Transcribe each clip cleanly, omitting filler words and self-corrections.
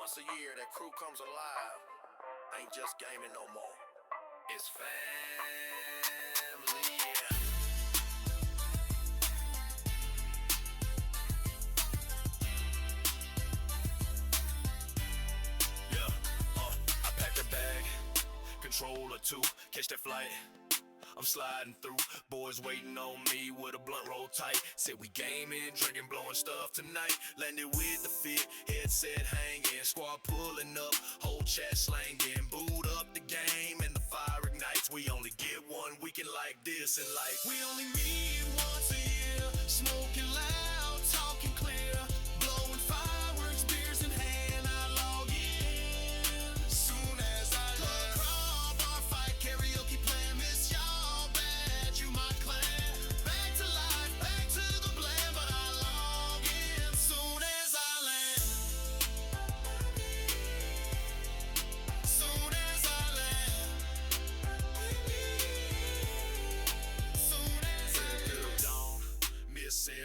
once a year that crew comes alive. Ain't just gaming no more. It's family, yeah. I packed a bag, controller too, catch that flight. I'm sliding through, boys waiting on me with a blunt roll tight. Said we gaming, drinking, blowing stuff tonight. Landed with the fit, headset hanging, squad pulling up, whole chat slanging. Boot up the game and the fire ignites. We only get one weekend like this in life. We only meet once a year, smoking loud, talking clear, blowing fireworks, beers in hand. I log in soon as I land. Crawl, bar fight, karaoke plan, miss y'all.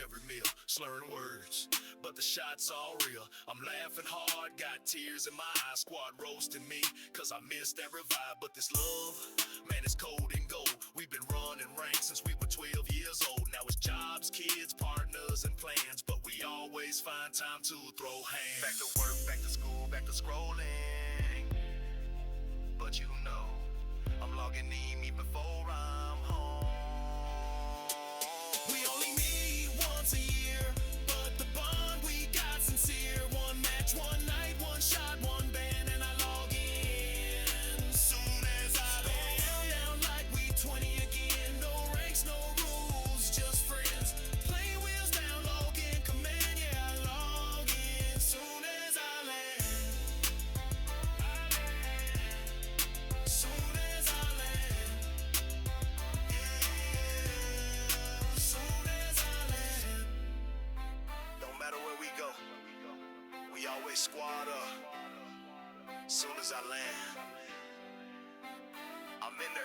Every meal, slurring words, but the shots all real. I'm laughing hard, got tears in my eyes. Squad roasting me, cause I missed that revive. But this love, man, it's cold and gold. We've been running ranks since we were 12 years old. Now it's jobs, kids, partners, and plans, but we always find time to throw hands. Back to work, back to school, back to scrolling. But you know, I'm logging in even before I'm home. We only meet once a year, but the bond we got sincere. One match, one night, one shot, one band, and I log in soon as I land. Down like we 20 again. No ranks, no rules, just friends. Play wheels down, log in, command, yeah, I log in soon as I land. Soon as I land. Yeah, soon as I land. No matter where we go, we always squad up. Soon as I land, I'm in there.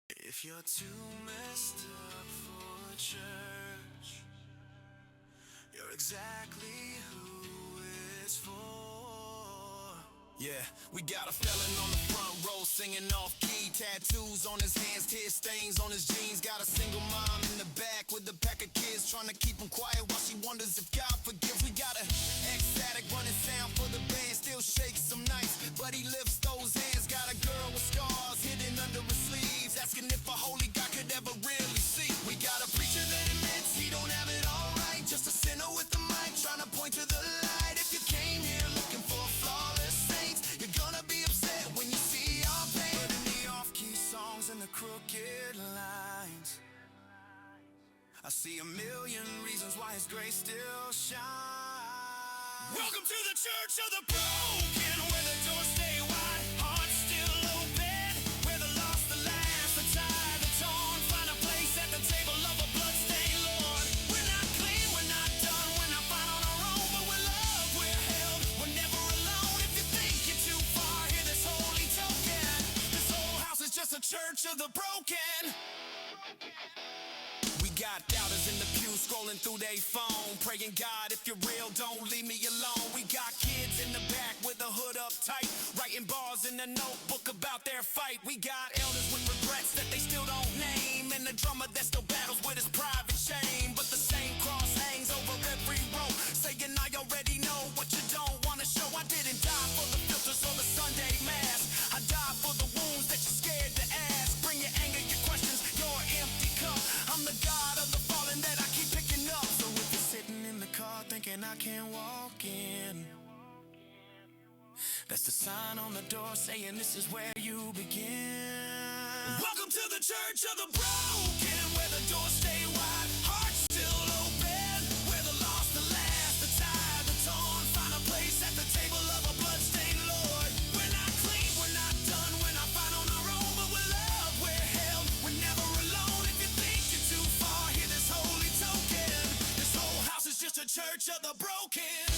If you're too messed up for church, you're exactly who it's for. Yeah, we got a felon on the front row singing off key. Tattoos on his hands, tear stains on his jeans. Got a single mom in the back with a pack of kids, trying to keep them quiet while she wonders if God forgives. We got a ex-addict running sound for the band, still shakes some nights, but he lifts those hands. Got a girl with scars hidden under her sleeves, asking if a holy God could ever really see. We got a preacher that admits he don't have it all right, just a sinner with the mic trying to point to the light. If you came here looking for flawless saints, you're gonna be upset when you see our pain. But in the off-key songs and the crooked lines, I see a million reasons why his grace still shines. Welcome to the church of the broken, where the doors stay wide, hearts still open, where the lost, the last, the tired, the torn find a place at the table of a bloodstained Lord. We're not clean, we're not done, we're not fine on our own, but we're loved, we're held, we're never alone. If you think you're too far, hear this holy token. This whole house is just a church of the broken. We got doubters in the pew scrolling through their phone, praying, God, if you're real, don't leave me alone. We got kids in the back with a hood up tight, writing bars in a notebook about their fight. We got elders with regrets that they still don't name, and the drummer that still battles with his private shame. But the same cross hangs over every row, saying I already know what you don't want to show. I didn't die for the filters or the Sunday mask, I died for the wounds that you're scared to ask. Bring your anger, your questions, your empty cup. I'm the God of the fallen that I keep picking up. So if you're sitting in the car thinking I can't walk in, that's the sign on the door saying this is where you begin. Welcome to the church of the broken, where the doors stay wide, hearts still open, where the lost, the last, the tired, the torn find a place at the table of a bloodstained Lord. We're not clean, we're not done, we're not fine on our own, but we're loved, we're held, we're never alone. If you think you're too far, hear this holy token. This whole house is just a church of the broken.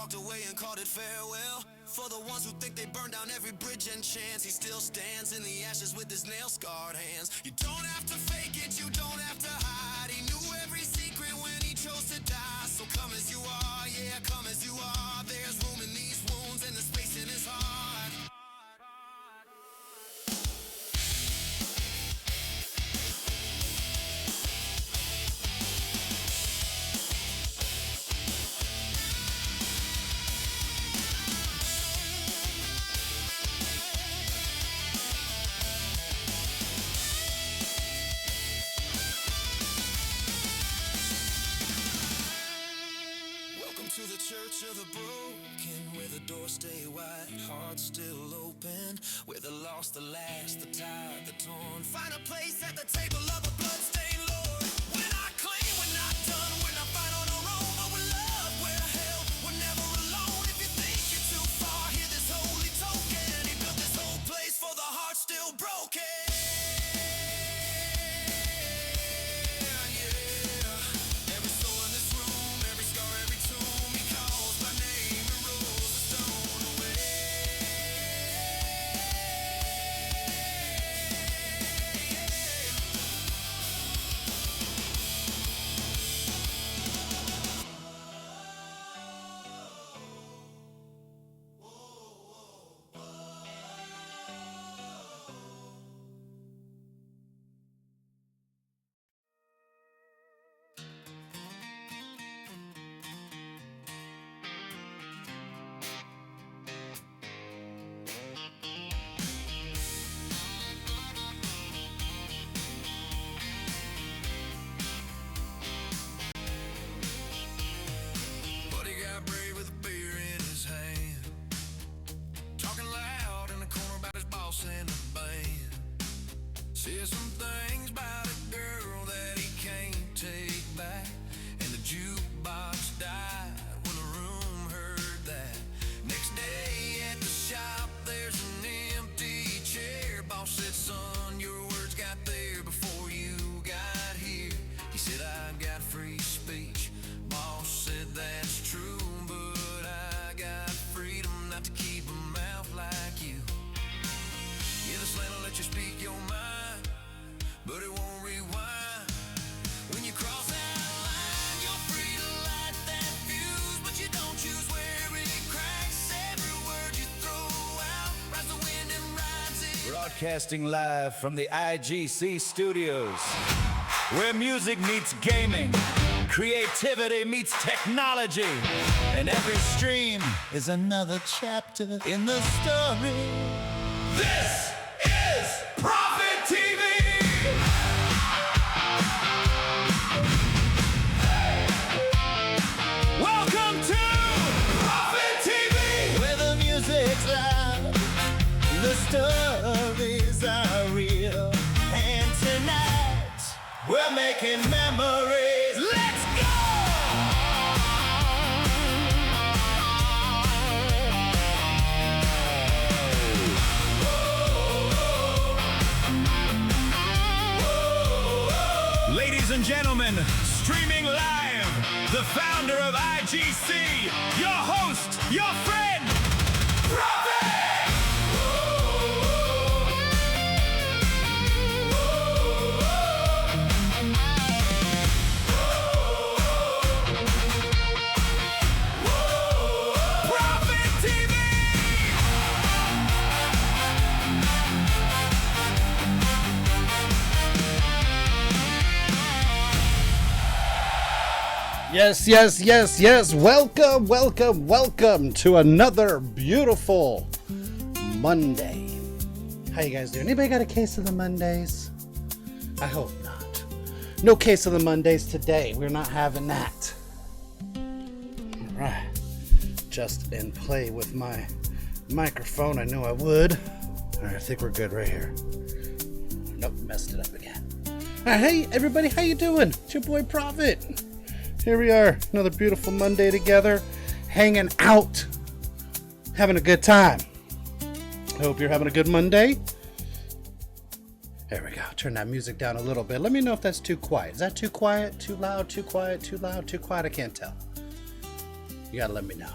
walked away and called it farewell. For the ones who think they burned down every bridge and chance, he still stands in the ashes with his nail-scarred hands. You don't have to fake it, you don't have to hide. He knew every secret when he chose to die. So come as you are, yeah, come as you are. There's room in these wounds and the space in his heart. To the church of the broken, where the doors stay wide, hearts still open, where the lost, the last, the tired, the torn find a place at the table of a bloodstained Lord. We're not clean, we're not done, we're not fine on our own, but we're loved, we're held, we're never alone. If you think you're too far, hear this holy token. He built this whole place for the heart still broken. Says some things about a girl that he can't take back, and the jukebox died when the room heard that. Next day at the shop there's an empty chair. Boss said, son, your words got there before you got here. He said, I got free speech. Boss said, that's true, but I got freedom not to keep a mouth like you. Yeah, this land will let you speak your mind, but it won't rewind. When you cross that line, you're free to light that fuse, but you don't choose where it cracks. Every word you throw out rides the wind and rides it. Broadcasting live from the i.G.C studios, where music meets gaming, creativity meets technology, and every stream is another chapter in the story. This is Prophet TV! Welcome to Prophet TV! Where the music's loud, the stories are real, and tonight we're making memories. Let's go! Ladies and gentlemen, streaming live, the founder of i.G.C, your host, your friend, Prophet! Prophet TV! Yes, yes, yes, yes. Welcome, welcome, welcome to another beautiful Monday. How you guys doing? Anybody got a case of the Mondays? I hope not. No case of the Mondays today. We're not having that. All right. Just in play with my microphone. I knew I would. All right, I think we're good right here. Nope, messed it up again. All right, hey, everybody, how you doing? It's your boy Prophet. Here we are, another beautiful Monday together, hanging out, having a good time. I hope you're having a good Monday. There we go. Turn that music down a little bit. Let me know if that's too quiet. Is that too quiet, too loud, too quiet, too loud, too quiet? I can't tell. You gotta let me know.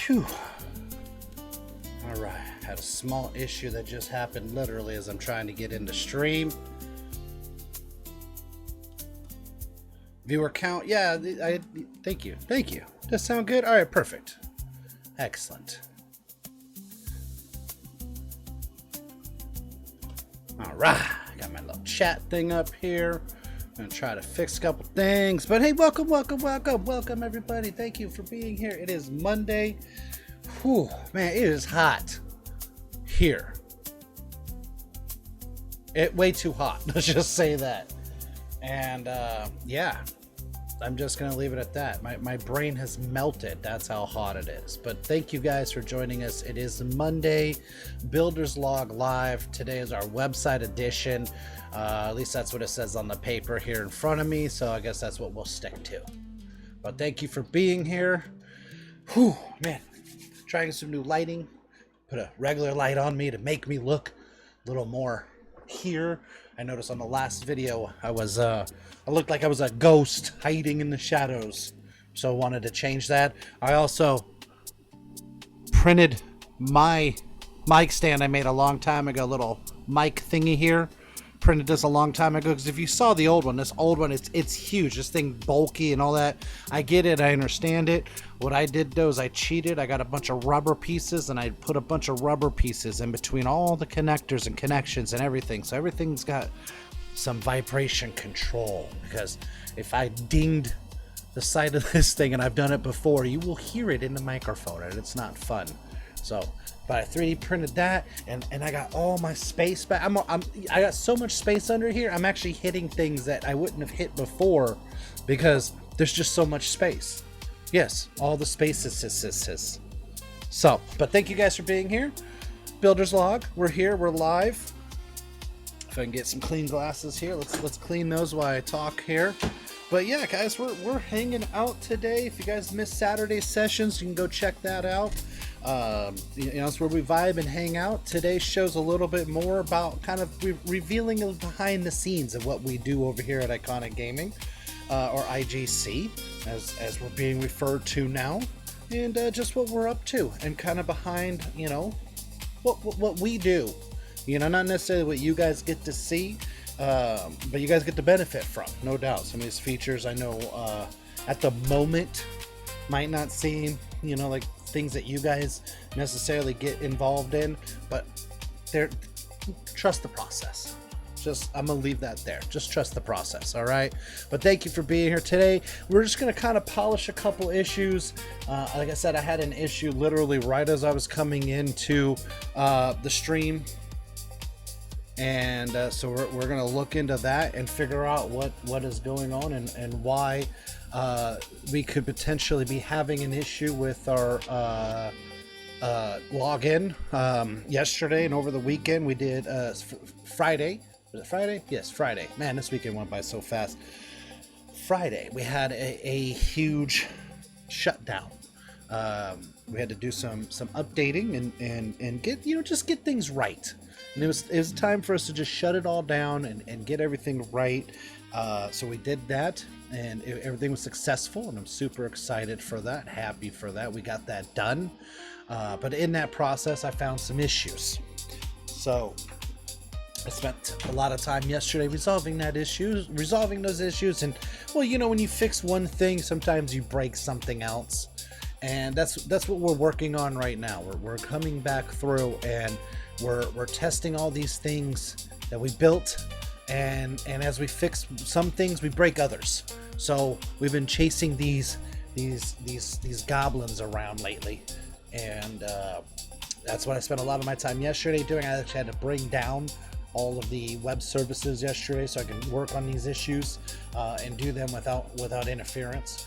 Phew. All right, had a small issue that just happened literally as I'm trying to get into stream. Viewer count, yeah, thank you. Does that sound good? All right, perfect. Excellent. All right, got my little chat thing up here. I'm gonna try to fix a couple things, but hey, welcome everybody. Thank you for being here. It is Monday. Whew, man, it is hot here. Way too hot. Let's just say that. And yeah, I'm just gonna leave it at that. My brain has melted. That's how hot it is. But thank you guys for joining us. It is Monday, Builders Log Live. Today is our website edition. At least that's what it says on the paper here in front of me. So I guess that's what we'll stick to. But thank you for being here. Whew, man, trying some new lighting. Put a regular light on me to make me look a little more here. I noticed on the last video I looked like I was a ghost hiding in the shadows, so I wanted to change that. I also printed my mic stand I made a long time ago, little mic thingy here. Printed this a long time ago because if you saw the old one, it's huge. This thing bulky and all that. I get it, I understand it. What I did though is I cheated. I got a bunch of rubber pieces and I put a bunch of rubber pieces in between all the connectors and connections and everything. So everything's got some vibration control, because if I dinged the side of this thing, and I've done it before, you will hear it in the microphone and it's not fun. So but I 3D printed that, and I got all my space back. I got so much space under here. I'm actually hitting things that I wouldn't have hit before because there's just so much space. Yes, all the spaces. So, but thank you guys for being here. Builders Log, we're here, we're live. If I can get some clean glasses here, let's clean those while I talk here. But yeah, guys, we're hanging out today. If you guys missed Saturday's sessions, you can go check that out. It's where we vibe and hang out. Today's show's a little bit more about kind of revealing the behind the scenes of what we do over here at Iconic Gaming, or I.G.C, as we're being referred to now, and just what we're up to, and kind of behind, what we do. Not necessarily what you guys get to see, but you guys get to benefit from, no doubt. Some of these features I know at the moment might not seem, like things that you guys necessarily get involved in, but trust the process. I'm gonna leave that there. Just trust the process, all right? But thank you for being here today. We're just gonna kind of polish a couple issues. Like I said, I had an issue literally right as I was coming into the stream. And so we're going to look into that and figure out what is going on and why we could potentially be having an issue with our login. Yesterday and over the weekend we did Friday. Was it Friday? Yes, Friday. Man, this weekend went by so fast. Friday we had a huge shutdown. We had to do some updating and get just get things right. And it was time for us to just shut it all down and get everything right. So we did that, and everything was successful, and I'm super excited for that, happy for that. We got that done. But in that process, I found some issues. So I spent a lot of time yesterday resolving those issues. And, well, when you fix one thing, sometimes you break something else. And that's what we're working on right now. We're coming back through, and we're testing all these things that we built, and as we fix some things, we break others. So we've been chasing these goblins around lately, and that's what I spent a lot of my time yesterday doing. I actually had to bring down all of the web services yesterday so I can work on these issues and do them without interference.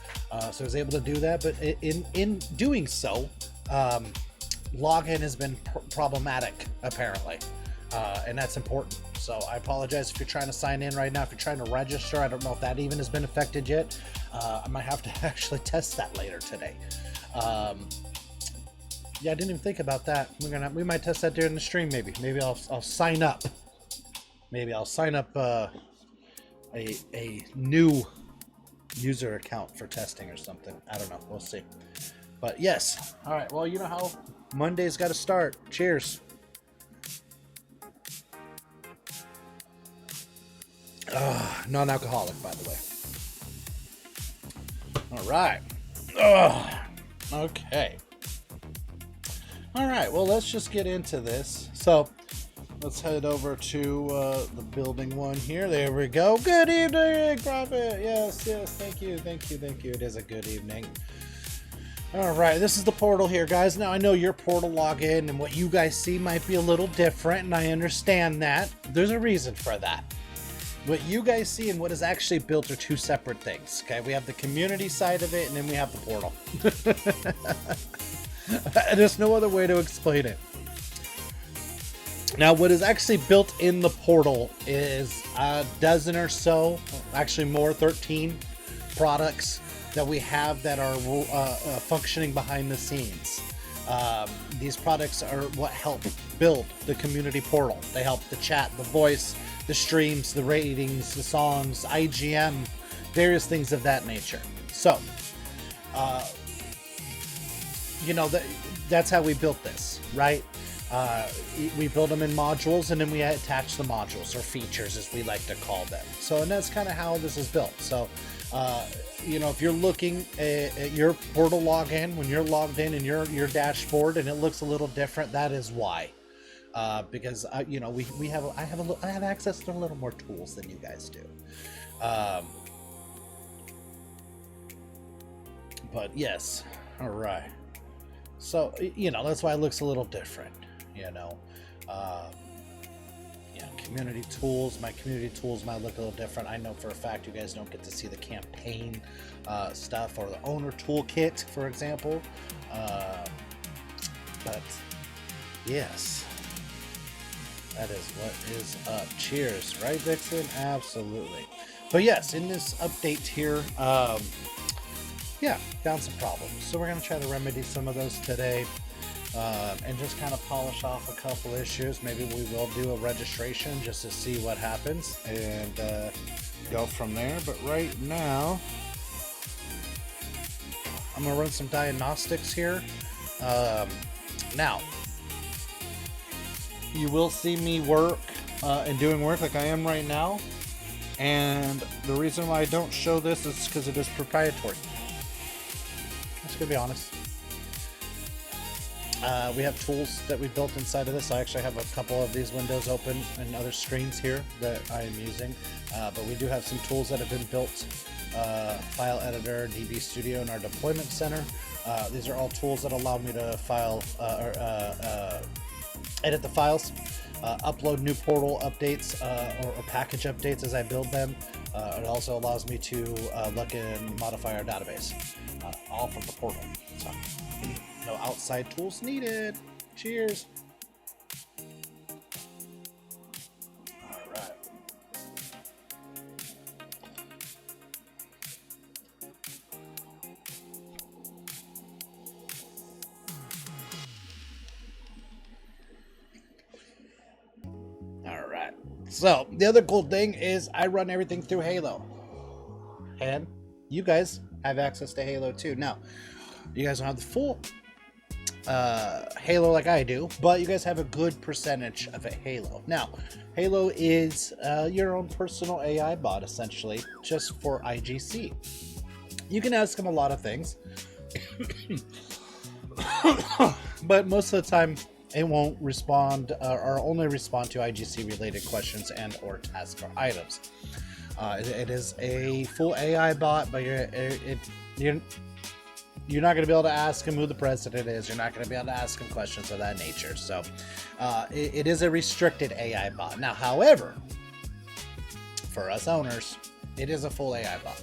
So I was able to do that, but in doing so, login has been problematic apparently, and that's important. So I apologize if you're trying to sign in right now. If you're trying to register, I don't know if that even has been affected yet. I might have to actually test that later today. Yeah, I didn't even think about that. We might test that during the stream. Maybe I'll sign up. Maybe I'll sign up a new user account for testing or something. I don't know. We'll see. But yes. All right. Well, you know how Monday's got to start. Cheers. Non-alcoholic, by the way. All right. Okay. All right. Well, let's just get into this. So let's head over to the building one here. There we go. Good evening, Prophet. Yes. Thank you. It is a good evening. All right, this is the portal here, guys. Now, I know your portal login and what you guys see might be a little different, and I understand that. There's a reason for that. What you guys see and what is actually built are two separate things, okay? We have the community side of it, and then we have the portal. There's no other way to explain it. Now, what is actually built in the portal is a dozen or so, actually more, 13 products that we have that are functioning behind the scenes. These products are what help build the community portal. They help the chat, the voice, the streams, the ratings, the songs, IGM, various things of that nature. So, that's how we built this, right? We build them in modules, and then we attach the modules, or features as we like to call them. So, and that's kind of how this is built. So, if you're looking at your portal login, when you're logged in your dashboard and it looks a little different, that is why. Because I have access to a little more tools than you guys do. But yes, all right. So that's why it looks a little different. Community tools. My community tools might look a little different. I know for a fact you guys don't get to see the campaign stuff or the owner toolkit, for example. But yes, that is what is up. Cheers, right, Vixen? Absolutely. But yes, in this update here, found some problems. So we're going to try to remedy some of those today. And just kind of polish off a couple issues. Maybe we will do a registration just to see what happens and go from there. But right now, I'm going to run some diagnostics here. Now, you will see me work and doing work like I am right now. And the reason why I don't show this is because it is proprietary. Let's go be honest. We have tools that we built inside of this. I actually have a couple of these windows open and other screens here that I am using. But we do have some tools that have been built. File Editor, DB Studio, and our Deployment Center. These are all tools that allow me to edit the files, upload new portal updates or package updates as I build them. It also allows me to look and modify our database, all from the portal. So, no outside tools needed. Cheers. All right. All right. So the other cool thing is I run everything through Halo, and you guys have access to Halo too. Now, you guys don't have the full Halo like I do, but you guys have a good percentage of a Halo. Now, Halo is your own personal AI bot, essentially, just for i.G.C. You can ask him a lot of things, but most of the time it won't respond or only respond to i.G.C. related questions and or tasks or items. It is a full AI bot, but you're not going to be able to ask him who the president is. You're not going to be able to ask him questions of that nature. So it is a restricted AI bot. Now, however, for us owners, it is a full AI bot.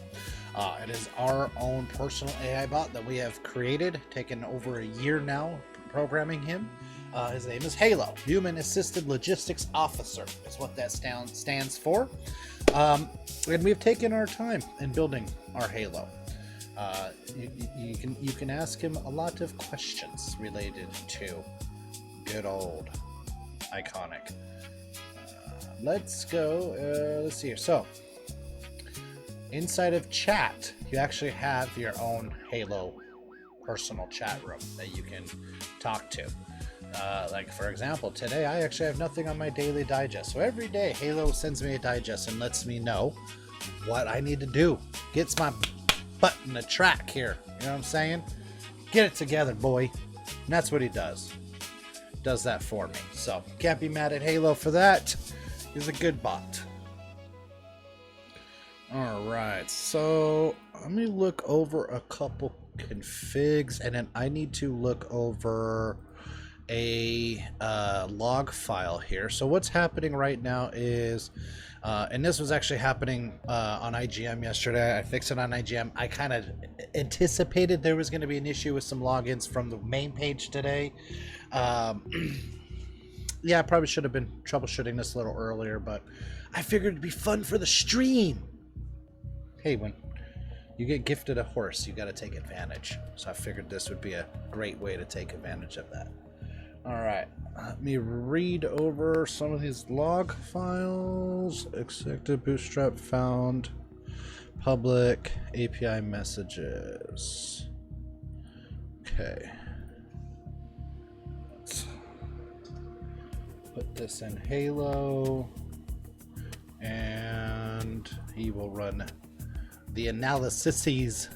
It is our own personal AI bot that we have created, taken over a year now programming him. His name is Halo, Human Assisted Logistics Officer is what that stands for. And we've taken our time in building our Halo. You can ask him a lot of questions related to good old iconic. Let's go. Let's see here. So inside of chat, you actually have your own Halo personal chat room that you can talk to. Like for example, today I actually have nothing on my daily digest. So every day Halo sends me a digest and lets me know what I need to do. Gets my butt in the track here. You know what I'm saying? Get it together, boy. And that's what he does. Does that for me. So can't be mad at Halo for that. He's a good bot. Alright, so let me look over a couple configs, and then I need to look over a log file here. So what's happening right now is, and this was actually happening on IGM yesterday. I fixed it on IGM. I kind of anticipated there was going to be an issue with some logins from the main page today. Yeah, I probably should have been troubleshooting this a little earlier, but I figured it'd be fun for the stream. Hey, when you get gifted a horse, you got to take advantage. So I figured this would be a great way to take advantage of that. All right, let me read over some of these log files. Executive Bootstrap found public API messages. Okay. Let's put this in Halo, and he will run the analyses.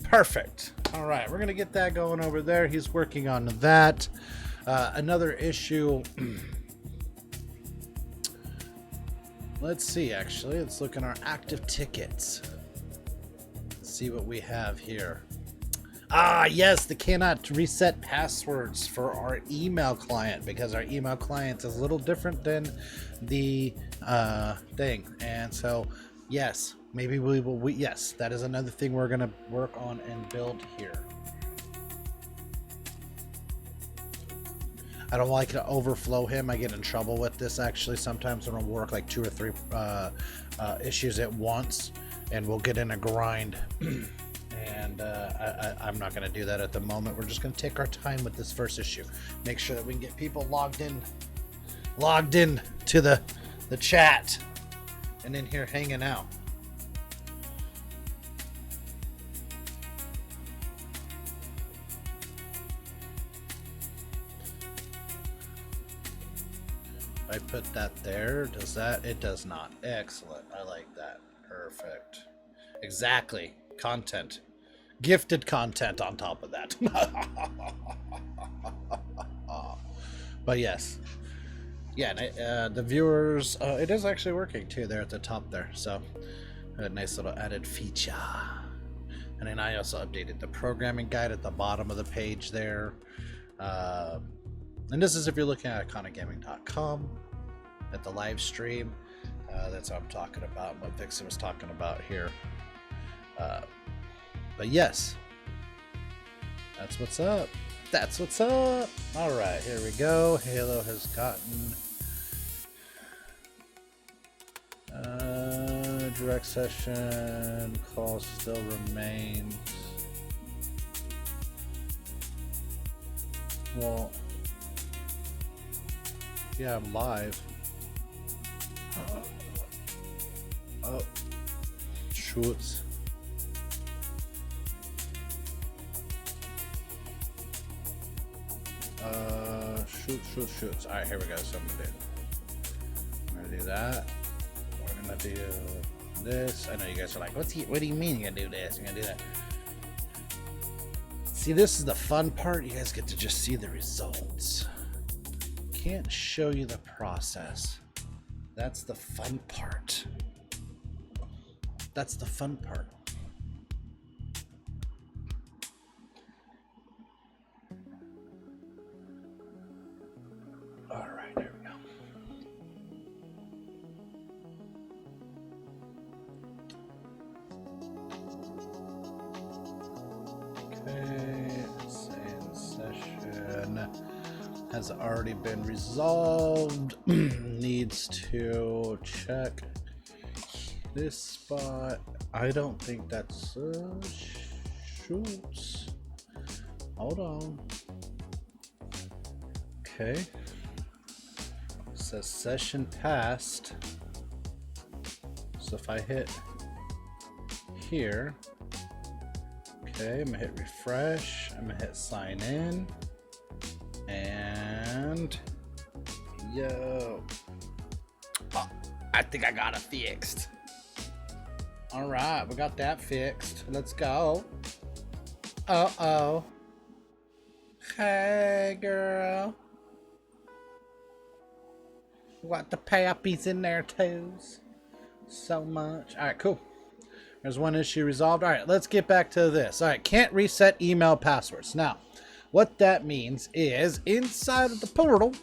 Perfect. All right, we're gonna get that going over there. He's working on that. Another issue. Let's see, actually. Let's look in our active tickets. Let's see what we have here. Ah, yes, they cannot reset passwords for our email client because our email client is a little different than the thing. And so, yes, maybe we will. Yes, that is another thing we're going to work on and build here. I don't like to overflow him. I get in trouble with this actually sometimes when I work like 2 or 3 issues at once, and we'll get in a grind. And I'm not going to do that at the moment. We're just going to take our time with this first issue. Make sure that we can get people logged in to the chat and in here hanging out. I put that there. Does that? It does not. Excellent. I like that. Perfect. Exactly. Content. Gifted content on top of that. But yes. Yeah, the viewers, it is actually working too there at the top there. So a nice little added feature. And then I also updated the programming guide at the bottom of the page there. And this is if you're looking at iconicgaming.com at the live stream. That's what I'm talking about, what Vixen was talking about here. But yes, that's what's up. That's what's up. All right, here we go. Halo has gotten direct session call still remains. Well, yeah, I'm live. Oh, shoots. Shoots. All right, here we go. So I'm gonna do that. We're gonna do this. I know you guys are like, what do you mean you're gonna do this? You're gonna do that. See, this is the fun part. You guys get to just see the results. Can't show you the process. That's the fun part. That's the fun part. All right, there we go. Okay, same session has already been resolved. Needs to check this spot. I don't think that's shoots. Hold on. Okay. It says session passed. So if I hit here, Okay, I'm gonna hit refresh. I'm gonna hit sign in. And yo. Oh, I think I got it fixed. All right, we got that fixed. Let's go. Uh-oh. Hey, girl. Got the pappies in there, too. So much. All right, cool. There's one issue resolved. All right, let's get back to this. All right, can't reset email passwords. Now, what that means is inside of the portal,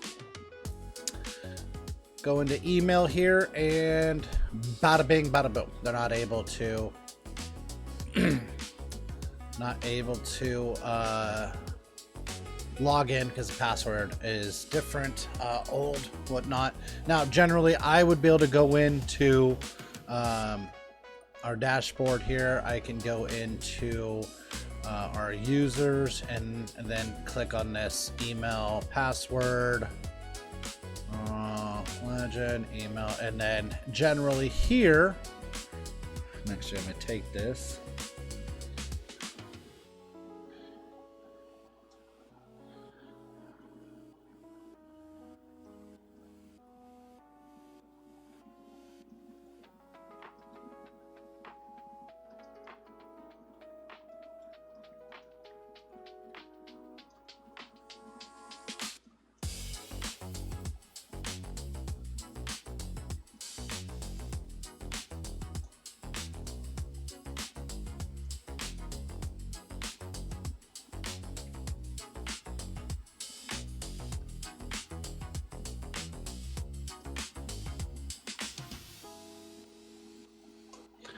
go into email here and bada bing, bada boom. They're not able to, log in because the password is different, old, whatnot. Now, generally, I would be able to go into our dashboard here. I can go into our users and then click on this email password, legend, email, and then generally here, actually I'm going to take this.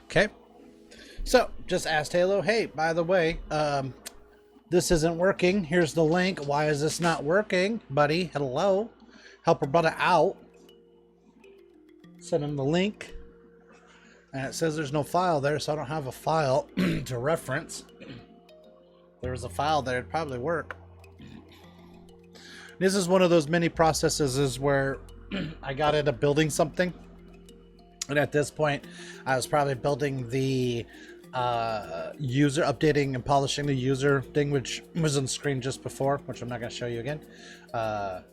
Okay, so just asked Halo, hey, by the way, this isn't working. Here's the link. Why is this not working, buddy? Hello, help a brother out. Send him the link, and it says there's no file there, so I don't have a file to reference. If there was a file there, it'd probably work. This is one of those mini processes where I got into building something. And at this point, I was probably building the user, updating and polishing the user thing, which was on screen just before, which I'm not going to show you again.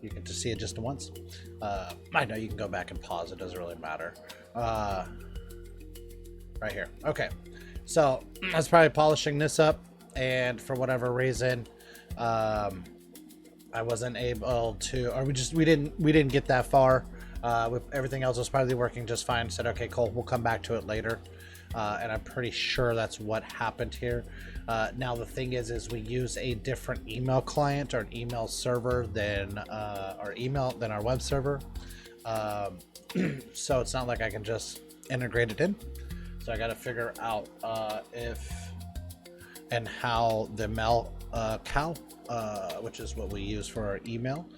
You can just see it just once. I know you can go back and pause. It doesn't really matter. Right here. Okay. So I was probably polishing this up, and for whatever reason, I wasn't able to, or we didn't get that far. With everything else was probably working just fine. Said, okay, cool, we'll come back to it later. And I'm pretty sure that's what happened here. Now the thing is we use a different email client or an email server than our web server. So it's not like I can just integrate it in. So I got to figure out if and how the Cal, which is what we use for our email,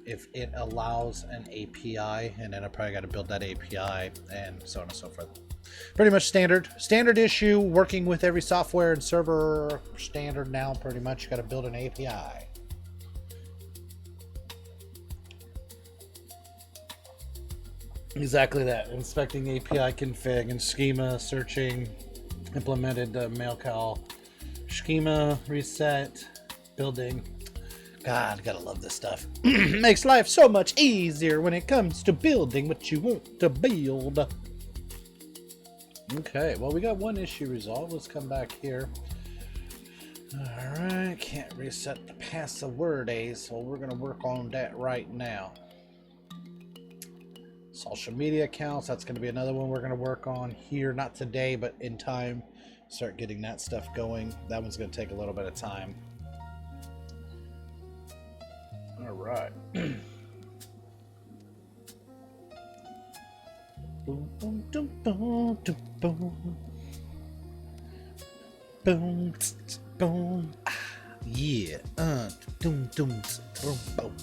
if it allows an API, and then I probably got to build that API and so on and so forth. Pretty much standard issue working with every software and server standard now. Pretty much you got to build an API. Exactly that. Inspecting API config and schema, searching, implemented the MailCal schema, reset, building. God, gotta love this stuff. Makes life so much easier when it comes to building what you want to build. Okay, well, we got one issue resolved. Let's come back here. Alright, can't reset the password, so we're gonna work on that right now. Social media accounts, that's gonna be another one we're gonna work on here. Not today, but in time. Start getting that stuff going. That one's gonna take a little bit of time. All right. Boom, boom, boom, boom, boom, boom, boom. Yeah. Boom, boom, boom, boom.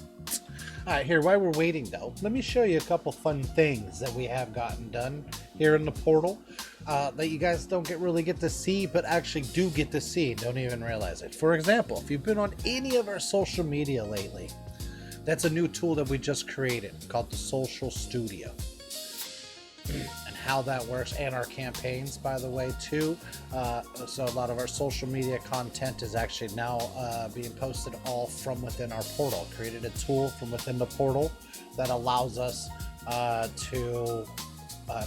All right, here, while we're waiting, though, let me show you a couple fun things that we have gotten done here in the portal that you guys don't really get to see, but actually do get to see. Don't even realize it. For example, if you've been on any of our social media lately, that's a new tool that we just created called the Social Studio. and how that works, and our campaigns, by the way, too. So a lot of our social media content is actually now being posted all from within our portal. Created a tool from within the portal that allows us to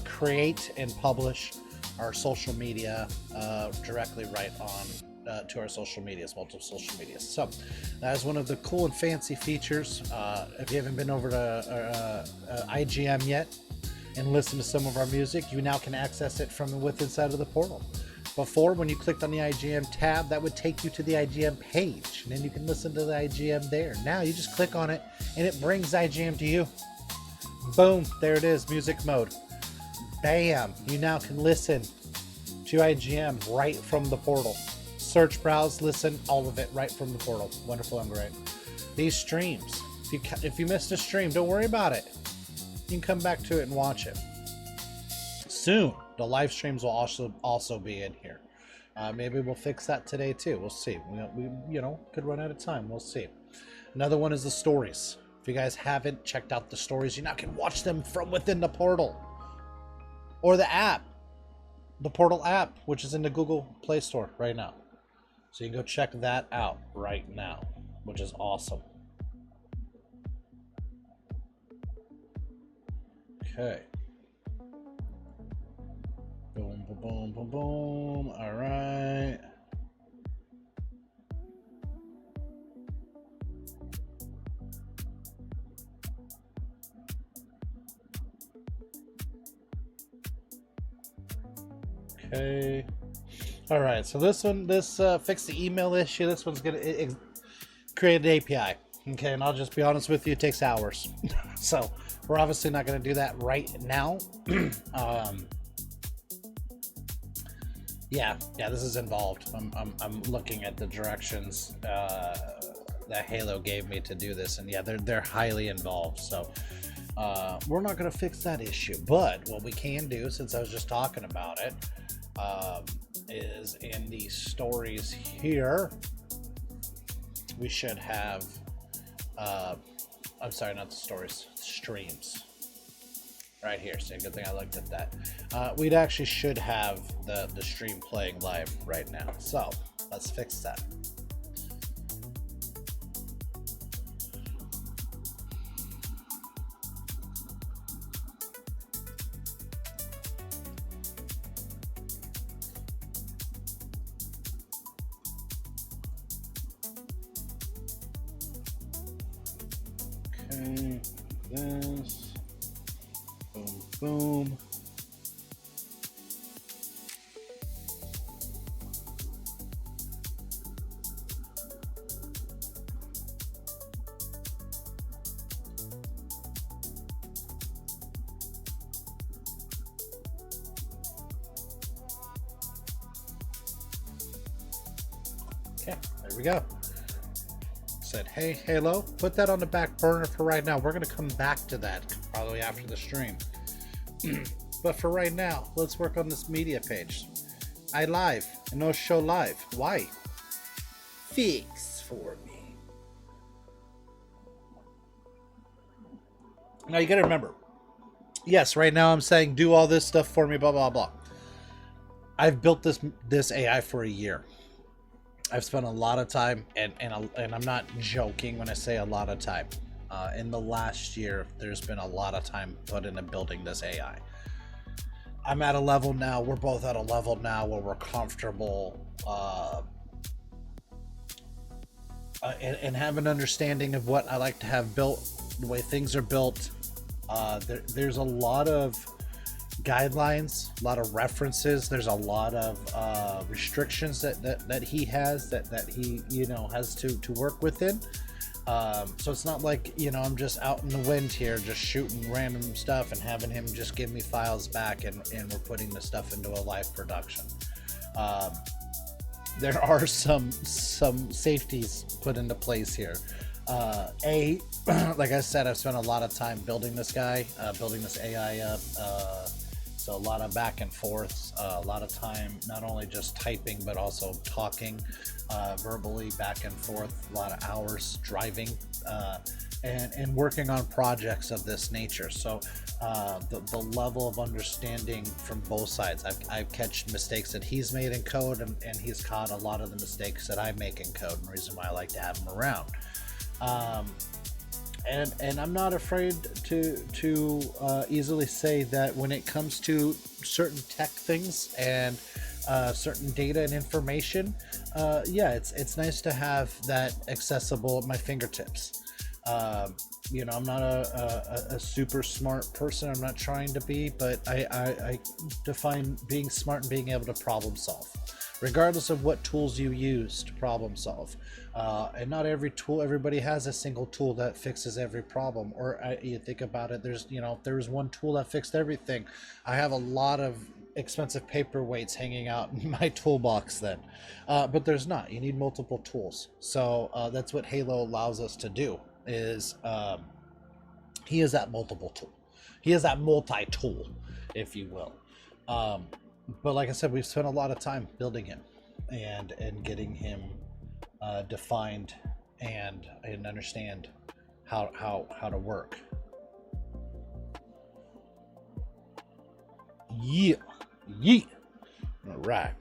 create and publish our social media directly right on to our social medias, multiple social medias. So that is one of the cool and fancy features. If you haven't been over to IGM yet and listen to some of our music, you now can access it from within inside of the portal. Before, when you clicked on the IGM tab, that would take you to the IGM page, and then you can listen to the IGM there. Now you just click on it and it brings IGM to you. Boom, there it is, music mode. Bam, you now can listen to IGM right from the portal. Search, browse, listen, all of it right from the portal. Wonderful and great. These streams, if you missed a stream, don't worry about it. You can come back to it and watch it. Soon, the live streams will also be in here. Maybe we'll fix that today too. We'll see. We could run out of time. We'll see. Another one is the stories. If you guys haven't checked out the stories, you now can watch them from within the portal or the app, the portal app, which is in the Google Play Store right now. So you can go check that out right now, which is awesome. Okay. Boom, boom, boom, boom, boom. All right. Okay. All right. So this fix the email issue. This one's gonna create an API. Okay, and I'll just be honest with you, it takes hours. So we're obviously not going to do that right now. Yeah, this is involved. I'm looking at the directions that Halo gave me to do this, and yeah, they're highly involved. So we're not going to fix that issue. But what we can do, since I was just talking about it, is in the stories here, we should have. I'm sorry, not the stories, streams. Right here, so good thing I looked at that. We'd actually should have the stream playing live right now. So let's fix that. Okay, this, boom, boom. Okay, there we go. Said, hey, Halo, put that on the back burner for right now. We're going to come back to that probably after the stream. But for right now, let's work on this media page. I live, no show live. Why? Fix for me. Now you got to remember, yes, right now I'm saying do all this stuff for me, blah, blah, blah. I've built this AI for a year. I've spent a lot of time, and I'm not joking when I say a lot of time. In the last year, there's been a lot of time put into building this AI. I'm at a level now, we're both at a level now where we're comfortable and have an understanding of what I like to have built, the way things are built. There's a lot of guidelines, a lot of references. There's a lot of restrictions that he has that he has to work within. So it's not like I'm just out in the wind here just shooting random stuff and having him just give me files back and we're putting the stuff into a live production. There are some safeties put into place here. Like I said, I've spent a lot of time building this guy, building this AI up. So a lot of back and forths, a lot of time not only just typing but also talking verbally back and forth, a lot of hours driving and working on projects of this nature. So the level of understanding from both sides, I've catched mistakes that he's made in code, and he's caught a lot of the mistakes that I make in code, and the reason why I like to have him around. And I'm not afraid to easily say that when it comes to certain tech things and certain data and information, yeah, it's nice to have that accessible at my fingertips. You know, I'm not a super smart person. I'm not trying to be, but I define being smart and being able to problem solve, regardless of what tools you use to problem solve. And not every tool, everybody has a single tool that fixes every problem. Or you think about it, there's, you know, if there was one tool that fixed everything, I have a lot of expensive paperweights hanging out in my toolbox then. But there's not. You need multiple tools. So that's what Halo allows us to do, is he is that multiple tool. He is that multi-tool, if you will. But like I said, we've spent a lot of time building him and getting him defined and understand how to work. Yeah. All right.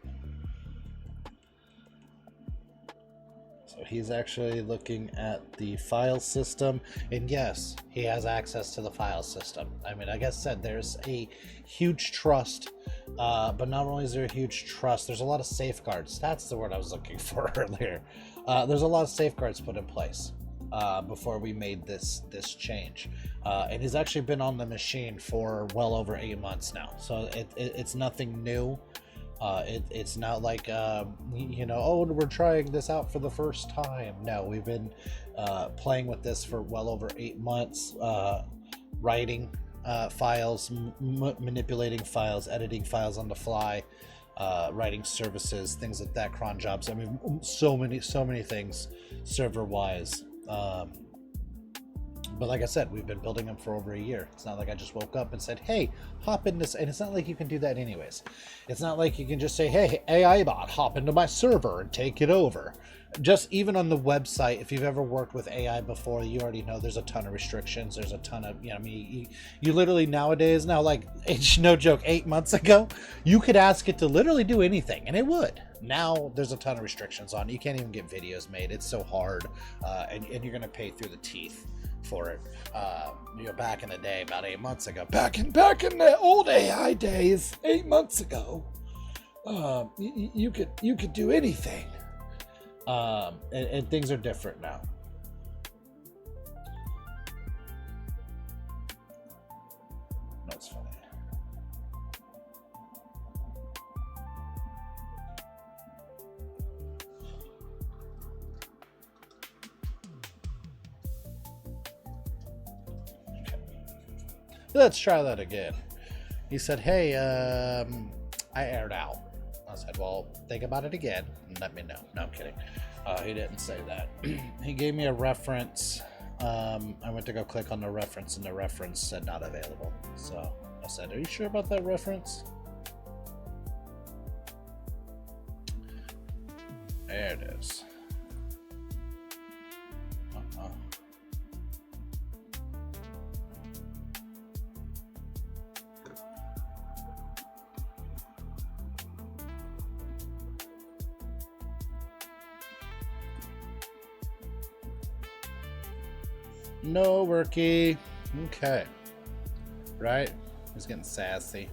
So he's actually looking at the file system, and yes, he has access to the file system. I mean, like I said, there's a huge trust, but not only is there a huge trust, there's a lot of safeguards. That's the word I was looking for earlier. There's a lot of safeguards put in place before we made this change, and he's actually been on the machine for well over 8 months now, so it's nothing new. It's not like, you know, oh, we're trying this out for the first time. No, we've been playing with this for well over 8 months, writing files, manipulating files, editing files on the fly, writing services, things like that, cron jobs. I mean, so many things server wise. But like I said, we've been building them for over a year. It's not like I just woke up and said, hey, hop in this. And it's not like you can do that anyways. It's not like you can just say, hey, AI bot, hop into my server and take it over. Just even on the website, if you've ever worked with AI before, you already know there's a ton of restrictions. There's a ton of, you know, I mean, you literally nowadays, now, like, it's no joke, 8 months ago, you could ask it to literally do anything and it would. Now there's a ton of restrictions on it. You can't even get videos made. It's so hard, and you're going to pay through the teeth for it. You know, back in the day, about 8 months ago, back in the old AI days, 8 months ago, you could do anything. And things are different now. That's funny. Okay. Let's try that again. He said, hey, I aired out. I said, well, think about it again and let me know. No, I'm kidding. He didn't say that. He gave me a reference. I went to go click on the reference, and the reference said not available. So I said, are you sure about that reference? There it is. No worky. Okay. Right? He's getting sassy.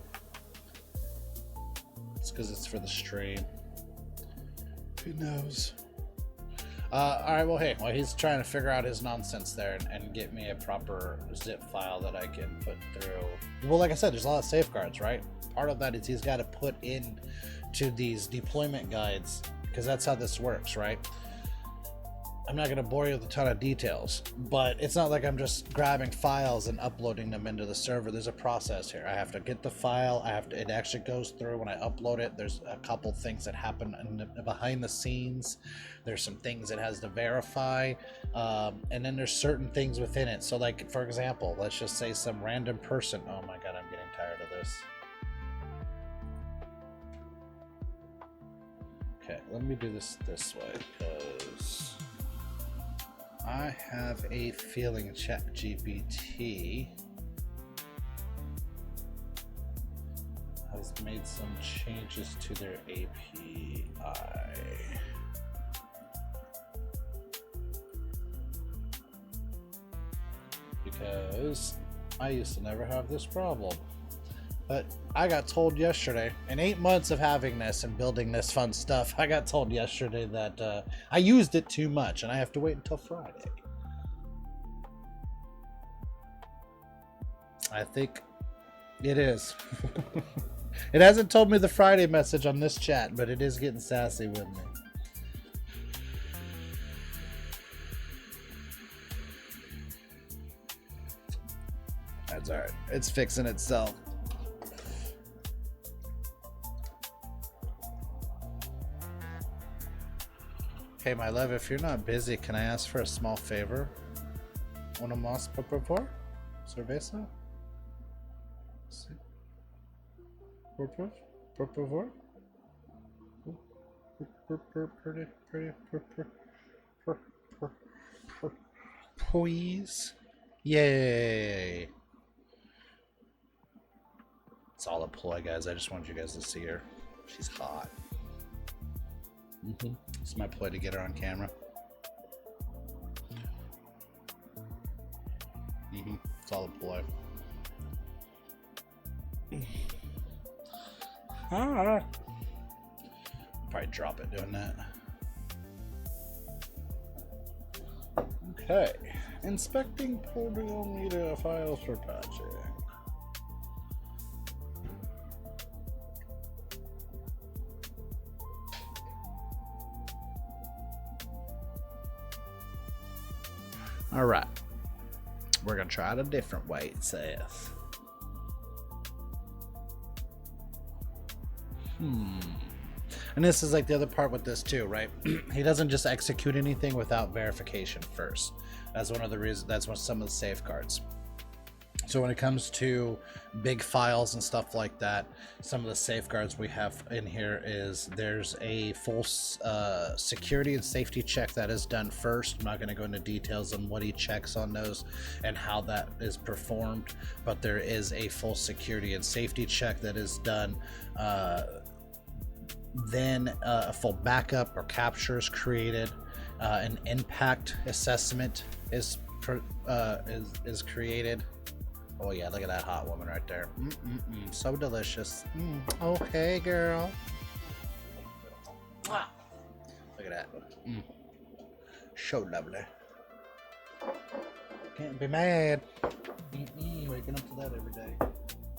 It's because it's for the stream. Who knows? Alright, well, hey, he's trying to figure out his nonsense there and get me a proper zip file that I can put through. Well, like I said, there's a lot of safeguards, right? Part of that is he's got to put in to these deployment guides, because that's how this works, right? I'm not going to bore you with a ton of details, but it's not like I'm just grabbing files and uploading them into the server. There's a process here. I have to get the file. It actually goes through when I upload it. There's a couple things that happen behind the scenes. There's some things it has to verify. And then there's certain things within it. So like, for example, let's just say some random person. Oh my God, I'm getting tired of this. Okay, let me do this way because I have a feeling ChatGPT has made some changes to their API. Because I used to never have this problem. But I got told yesterday, in 8 months of having this and building this fun stuff, I got told yesterday that I used it too much and I have to wait until Friday. I think it is. It hasn't told me the Friday message on this chat, but it is getting sassy with me. That's alright. It's fixing itself. Hey, my love, if you're not busy, can I ask for a small favor? Uno más, por favor? Cerveza? Sí. Por favor? Please? Yay! It's all a ploy, guys. I just wanted you guys to see her. She's hot. It's my ploy to get her on camera. It's all a ploy. Probably drop it doing that. Okay. Inspecting portable media files for patching. All right, we're gonna try it a different way, it says. And this is like the other part with this too, right? He doesn't just execute anything without verification first. That's one of the reasons, that's one some of the safeguards. So when it comes to big files and stuff like that, some of the safeguards we have in here is there's a full security and safety check that is done first. I'm not going to go into details on what he checks on those and how that is performed, but there is a full security and safety check that is done. Then a full backup or capture is created. An impact assessment is created. Oh yeah, look at that hot woman right there. So delicious. Oh hey girl. Look at that. So lovely. Can't be mad. Waking up to that every day.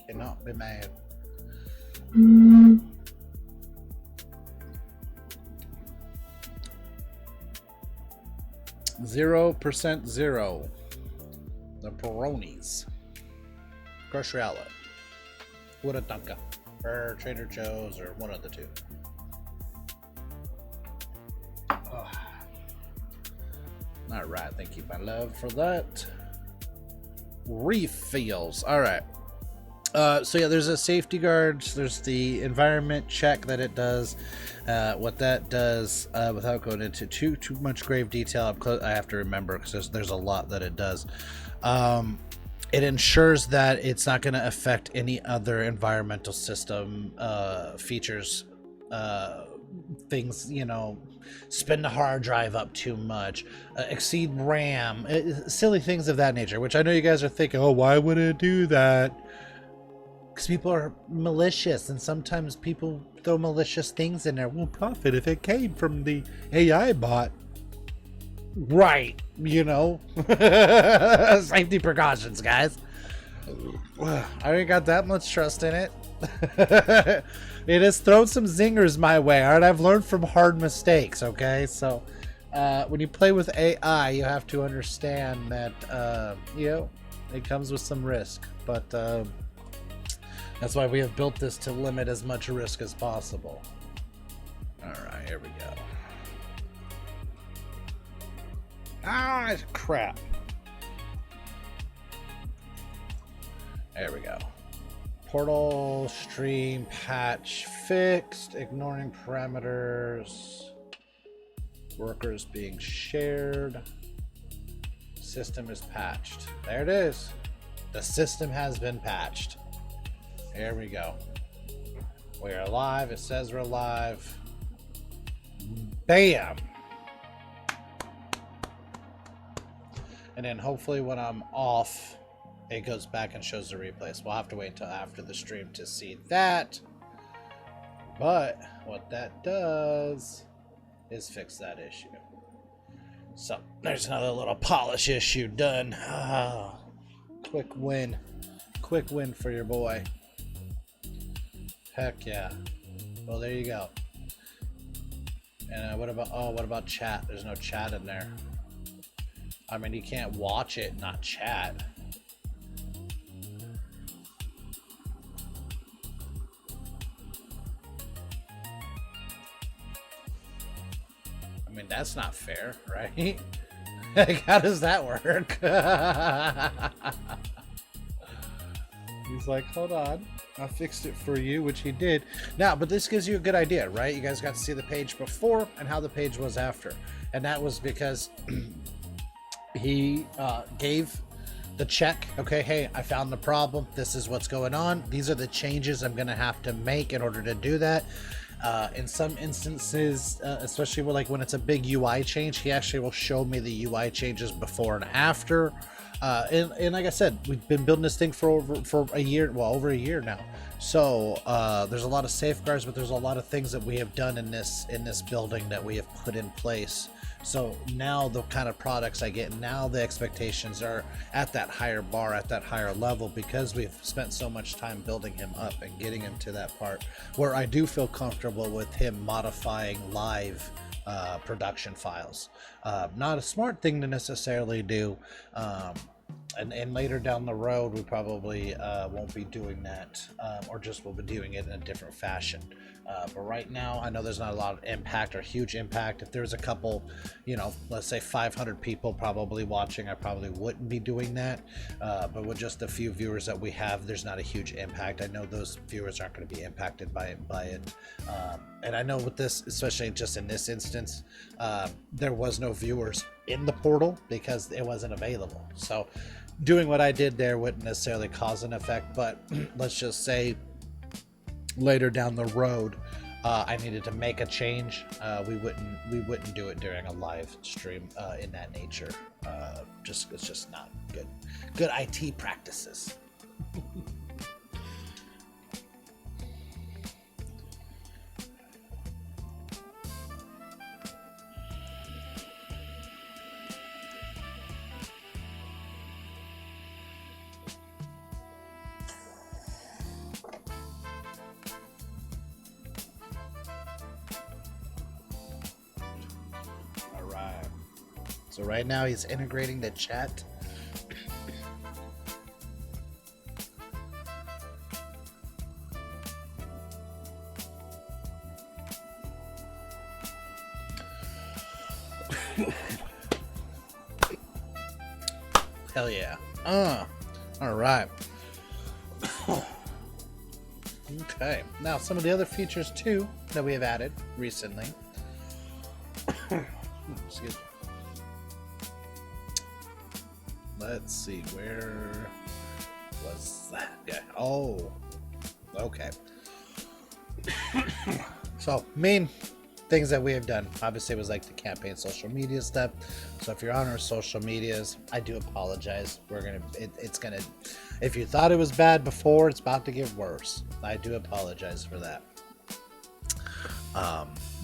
Cannot be mad. 0% zero. The Peronis. Grocery outlet. Wuratanka. Or Trader Joe's or one of the two. Alright, thank you, my love, for that. Refills. Alright. So yeah, there's a safety guard. There's the environment check that it does. What that does, without going into too much grave detail, I have to remember because there's a lot that it does. It ensures that it's not going to affect any other environmental system features, things, you know, spin the hard drive up too much, exceed RAM, silly things of that nature, which I know you guys are thinking, oh, why would it do that? Because people are malicious, and sometimes people throw malicious things in there. We'll profit if it came from the AI bot. Right, you know. Safety precautions, guys. I already got that much trust in it. It has thrown some zingers my way. All right, I've learned from hard mistakes, okay? So when you play with AI, you have to understand that, you know, it comes with some risk. But that's why we have built this to limit as much risk as possible. All right, here we go. Ah, crap. There we go. Portal stream patch fixed. Ignoring parameters. Workers being shared. System is patched. There it is. The system has been patched. Here we go. We are live. It says we're live. Bam! And then hopefully when I'm off, it goes back and shows the replays. We'll have to wait until after the stream to see that. But what that does is fix that issue. So there's another little polish issue done. Oh, quick win. Quick win for your boy. Heck yeah. Well, there you go. And what about chat? There's no chat in there. I mean, you can't watch it, not chat. I mean, that's not fair, right? Like, how does that work? He's like, hold on, I fixed it for you, which he did. Now, but this gives you a good idea, right? You guys got to see the page before and how the page was after. And that was because he gave the check. Okay, hey, I found the problem. This is what's going on. These are the changes I'm going to have to make in order to do that. In some instances, especially when it's a big UI change, he actually will show me the UI changes before and after. And like I said, we've been building this thing for over a year now. So there's a lot of safeguards, but there's a lot of things that we have done in this building that we have put in place. So now the kind of products I get, now the expectations are at that higher bar, at that higher level, because we've spent so much time building him up and getting him to that part where I do feel comfortable with him modifying live production files. Not a smart thing to necessarily do. And later down the road, we probably won't be doing that, or just will be doing it in a different fashion. But right now, I know there's not a lot of impact or huge impact. If there's a couple, let's say 500 people probably watching, I probably wouldn't be doing that. But with just a few viewers that we have, there's not a huge impact. I know those viewers aren't going to be impacted by it. And I know with this, especially just in this instance, there was no viewers in the portal because it wasn't available. So doing what I did there wouldn't necessarily cause an effect, but let's just say later down the road, I needed to make a change. We wouldn't do it during a live stream in that nature. It's just not good IT practices. So right now he's integrating the chat. Hell yeah. All right. Okay. Now some of the other features too that we have added recently. Excuse me. Let's see, where was that guy? Oh, okay. So main things that we have done obviously was like the campaign social media stuff. So if you're on our social medias, I do apologize. If you thought it was bad before, it's about to get worse. I do apologize for that.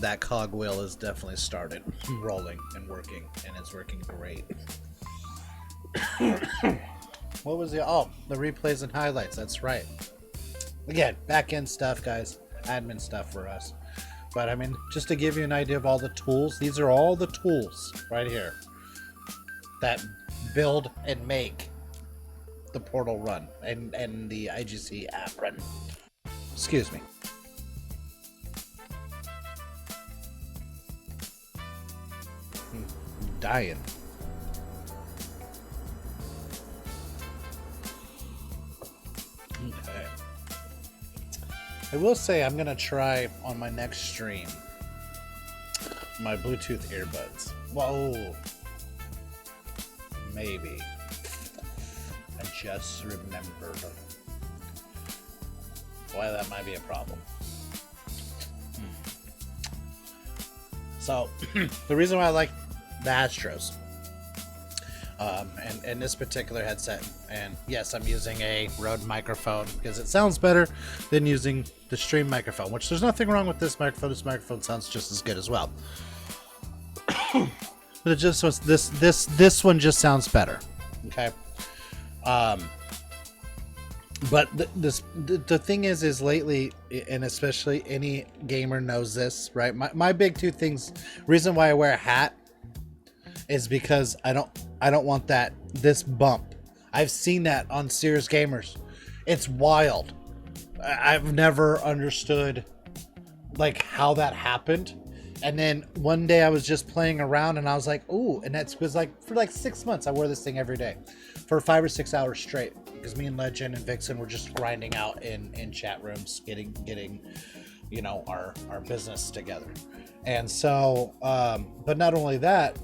That cogwheel has definitely started rolling and working, and it's working great. What was the replays and highlights? That's right. Again, back end stuff, guys, admin stuff for us. But I mean, just to give you an idea of all the tools, these are all the tools right here that build and make the portal run and the i.G.C app run. Excuse me. I'm dying. Okay. I will say I'm gonna try on my next stream my Bluetooth earbuds. Whoa. Maybe. I just remembered why that might be a problem. So, the reason why I like the Astros, and this particular headset, and yes, I'm using a Rode microphone because it sounds better than using the stream microphone, which there's nothing wrong with this microphone. This microphone sounds just as good as well. But it just was this one just sounds better. Okay. But the thing is lately, and especially any gamer knows this, right? My big two things, reason why I wear a hat is because I don't want this bump. I've seen that on serious gamers. It's wild. I've never understood like how that happened. And then one day I was just playing around and I was like, ooh, and that's was like for like 6 months I wore this thing every day for 5 or 6 hours straight, because me and Legend and Vixen were just grinding out in chat rooms, getting you know, our business together. And so but not only that,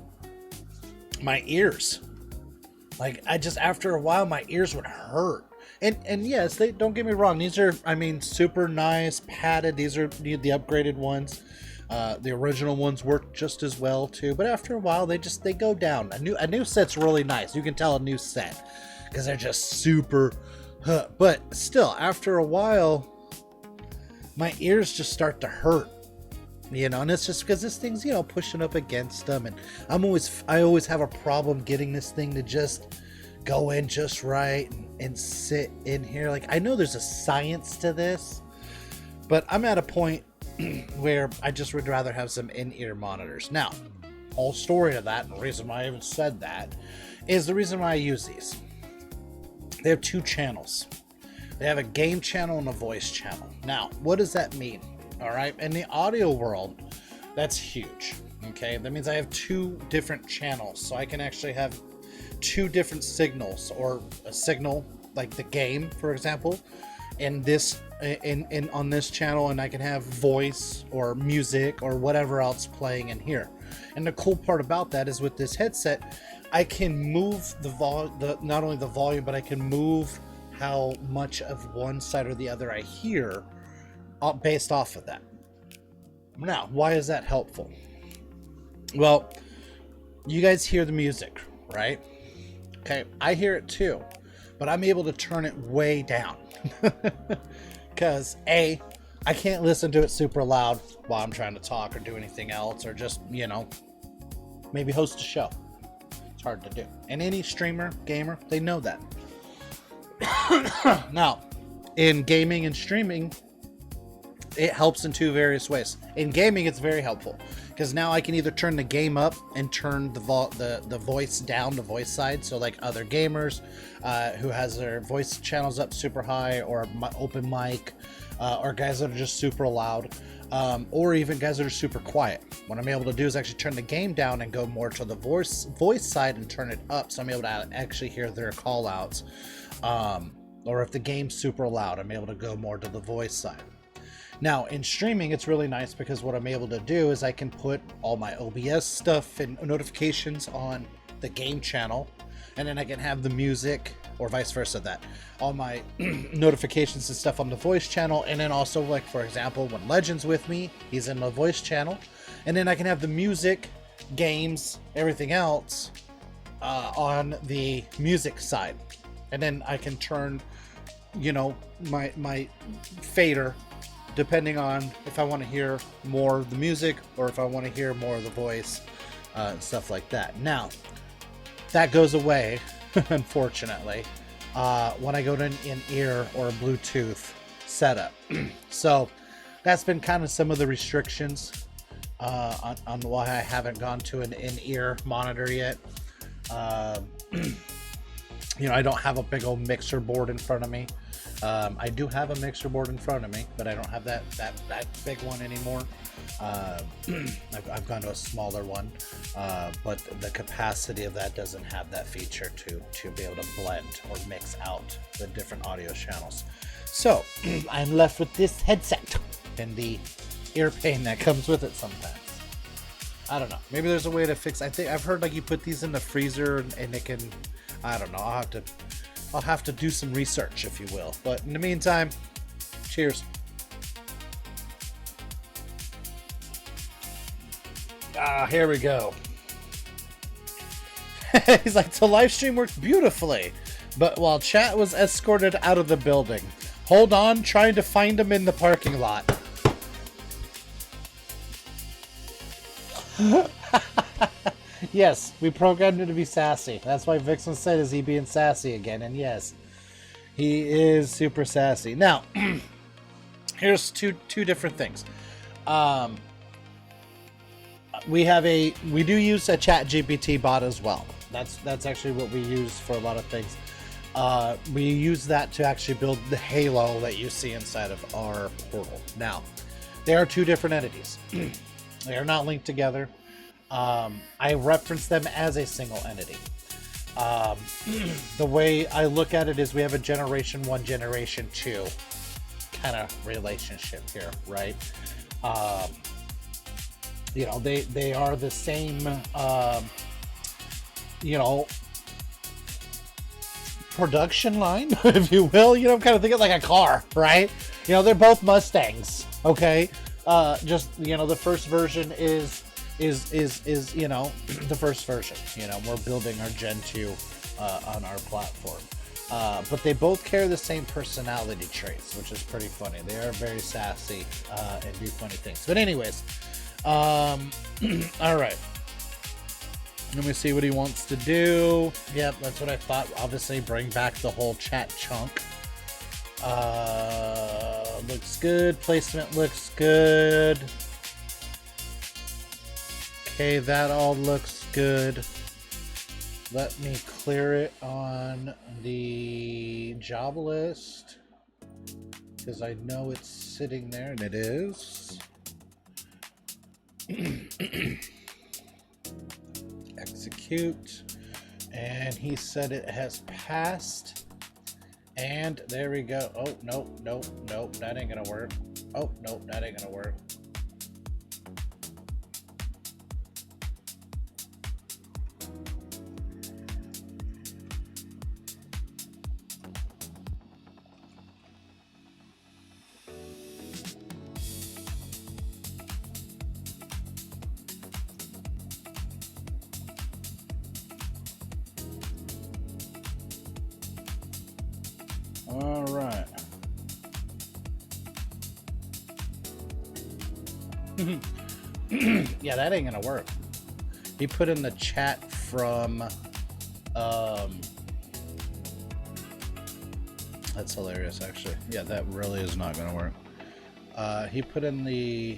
my ears, like I just, after a while my ears would hurt. And yes, they don't get me wrong, these are, I mean, super nice padded. These are the upgraded ones. The original ones work just as well too, but after a while they go down. A new set's really nice. You can tell a new set because they're just super, but still after a while my ears just start to hurt, you know, and it's just because this thing's, you know, pushing up against them, and I always have a problem getting this thing to just go in just right and sit in here. Like, I know there's a science to this, but I'm at a point where I just would rather have some in-ear monitors. Now, whole story to that, and the reason why I even said that is the reason why I use these. They have 2 channels. They have a game channel and a voice channel. Now, what does that mean? All right, in the audio world, that's huge. Okay, that means I have 2 different channels, so I can actually have 2 different signals, or a signal like the game, for example, in this on this channel, and I can have voice or music or whatever else playing in here. And the cool part about that is with this headset, I can move not only the volume, but I can move how much of one side or the other I hear based off of that. Now, why is that helpful? Well, you guys hear the music, right? Okay, I hear it too, but I'm able to turn it way down. Because I can't listen to it super loud while I'm trying to talk or do anything else, or just, you know, maybe host a show. It's hard to do. And any streamer, gamer, they know that. Now, in gaming and streaming, it helps in 2 various ways. In gaming, it's very helpful because now I can either turn the game up and turn the voice down, the voice side. So like other gamers who has their voice channels up super high, or open mic, or guys that are just super loud, or even guys that are super quiet. What I'm able to do is actually turn the game down and go more to the voice side and turn it up, so I'm able to actually hear their call outs. Or if the game's super loud, I'm able to go more to the voice side. Now, in streaming, it's really nice because what I'm able to do is I can put all my OBS stuff and notifications on the game channel, and then I can have the music, or vice versa, that all my notifications and stuff on the voice channel. And then also, like, for example, when Legend's with me, he's in the voice channel, and then I can have the music, games, everything else on the music side. And then I can turn, you know, my fader, depending on if I want to hear more of the music or if I want to hear more of the voice, and stuff like that. Now, that goes away, unfortunately, when I go to an in-ear or a Bluetooth setup. So that's been kind of some of the restrictions on why I haven't gone to an in-ear monitor yet. You know, I don't have a big old mixer board in front of me. I do have a mixer board in front of me, but I don't have that big one anymore. I've gone to a smaller one, but the capacity of that doesn't have that feature to be able to blend or mix out the different audio channels. So I'm left with this headset and the ear pain that comes with it sometimes. I don't know. Maybe there's a way to fix. I think I've heard like you put these in the freezer and it can. I don't know. I'll have to do some research, if you will. But in the meantime, cheers. Here we go. He's like, the live stream worked beautifully, but while chat was escorted out of the building. Hold on, trying to find him in the parking lot. Yes, we programmed him to be sassy. That's why Vixen said, is he being sassy again? And yes, he is super sassy. Now, here's two different things. We do use a chat GPT bot as well. That's actually what we use for a lot of things. We use that to actually build the Halo that you see inside of our portal. Now, they are two different entities. They are not linked together. I reference them as a single entity. The way I look at it is we have a generation 1, generation 2 kind of relationship here, right? You know, they are the same, you know, production line, if you will. You know, kind of think of like a car, right? You know, they're both Mustangs, okay? Just, you know, the first version is you know, the first version. You know, we're building our Gen 2 on our platform. But they both carry the same personality traits, which is pretty funny. They are very sassy and do funny things. But anyways, all right. Let me see what he wants to do. Yep, that's what I thought. Obviously, bring back the whole chat chunk. Looks good. Placement looks good. Okay, that all looks good. Let me clear it on the job list, because I know it's sitting there, and it is. Execute, and he said it has passed, and there we go. Oh, nope, that ain't gonna work. Oh, nope, that ain't gonna work. All right. Yeah, that ain't gonna work. He put in the chat from that's hilarious, actually. Yeah, that really is not gonna work. He put in the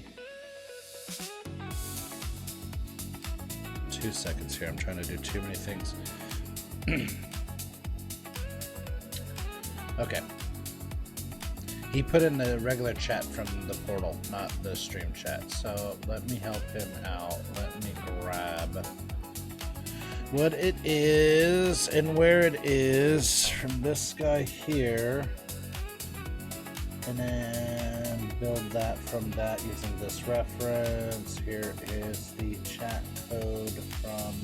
2 seconds here. I'm trying to do too many things. Okay. He put in the regular chat from the portal, not the stream chat. So let me help him out. Let me grab what it is and where it is from this guy here. And then build that from that using this reference. Here is the chat code from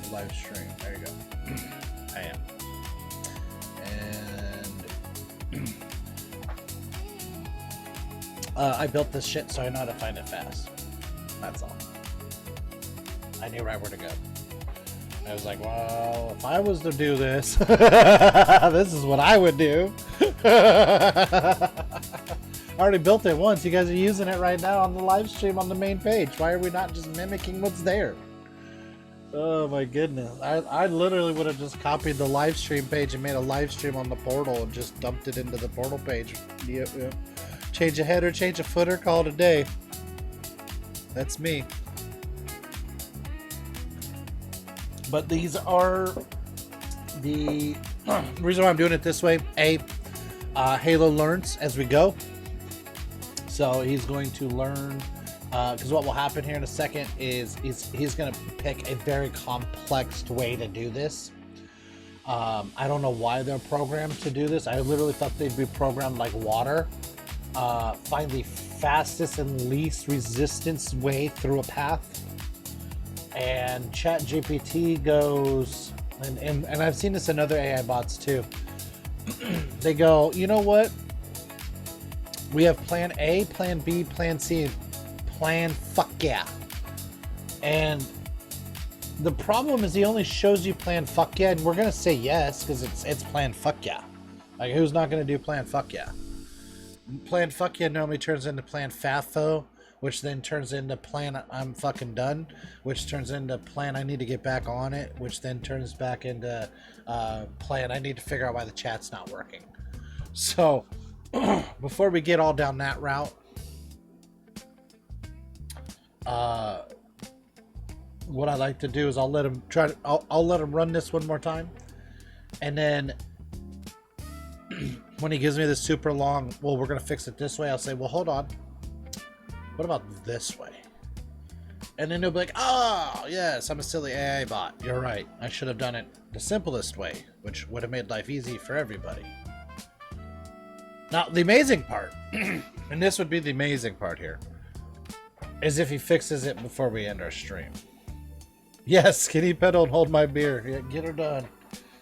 the live stream. There you go. I am. And I built this shit so I know how to find it fast. That's all. I knew right where to go. I was like, well, if I was to do this, this is what I would do. I already built it once. You guys are using it right now on the live stream on the main page. Why are we not just mimicking what's there? Oh my goodness. I literally would have just copied the live stream page and made a live stream on the portal and just dumped it into the portal page. Yep. Change a header, change a footer, call it a day. That's me. But these are the reason why I'm doing it this way. Halo learns as we go. So he's going to learn, because what will happen here in a second is he's going to pick a very complex way to do this. I don't know why they're programmed to do this. I literally thought they'd be programmed like water. Find the fastest and least resistance way through a path. And ChatGPT goes, and I've seen this in other AI bots too. They go, you know what? We have plan A, plan B, plan C, plan fuck yeah. And the problem is he only shows you plan fuck yeah, and we're gonna say yes because it's plan fuck yeah. Like, who's not gonna do plan fuck yeah? Plan fuck yeah normally turns into plan FAFO, which then turns into plan I'm fucking done, which turns into plan I need to get back on it, which then turns back into plan I need to figure out why the chat's not working. So before we get all down that route, what I like to do is I'll let him I'll let him run this one more time, and then when he gives me this super long, well, we're gonna fix it this way, I'll say, well, hold on, what about this way? And then he'll be like, oh yes, I'm a silly AI bot, you're right, I should have done it the simplest way, which would have made life easy for everybody. Now the amazing part and this would be the amazing part here, is if he fixes it before we end our stream. Yes, skinny pedal and hold my beer. Yeah, get her done.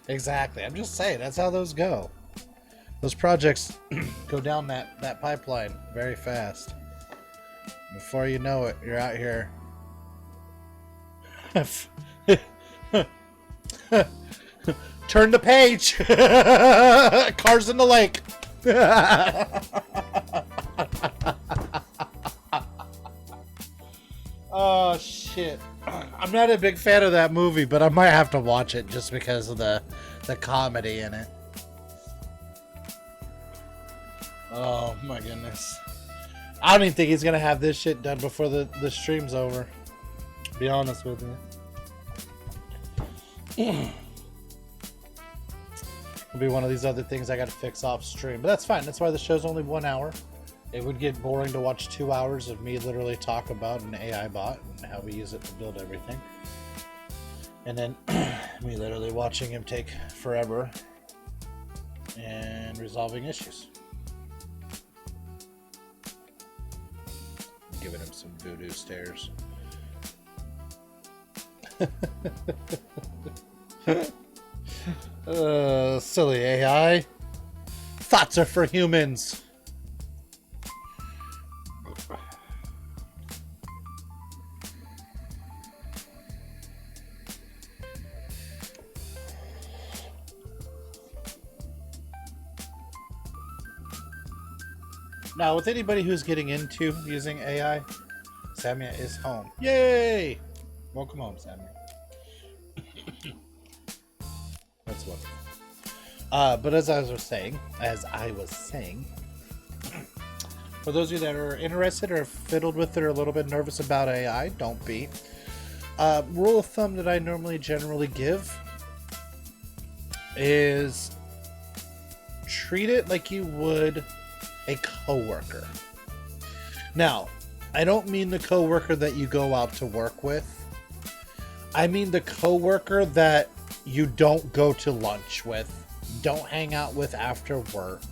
Exactly. I'm just saying, that's how those go. Those projects go down that pipeline very fast. Before you know it, you're out here. Turn the page. Cars in the lake. Oh shit. I'm not a big fan of that movie, but I might have to watch it just because of the comedy in it. Oh my goodness. I don't even think he's gonna have this shit done before the stream's over, to be honest with you. It'll be one of these other things I gotta fix off stream, but that's fine. That's why the show's only 1 hour. It would get boring to watch 2 hours of me literally talk about an AI bot and how we use it to build everything. And then me literally watching him take forever and resolving issues. Giving him some voodoo stares. Silly AI. Thoughts are for humans. Now, with anybody who's getting into using AI, Samia is home. Yay! Welcome home, Samia. That's wonderful. But as I was saying, for those of you that are interested or fiddled with it or a little bit nervous about AI, don't be. Rule of thumb that I normally generally give is treat it like you would a coworker. Now, I don't mean the coworker that you go out to work with. I mean the coworker that you don't go to lunch with, don't hang out with after work,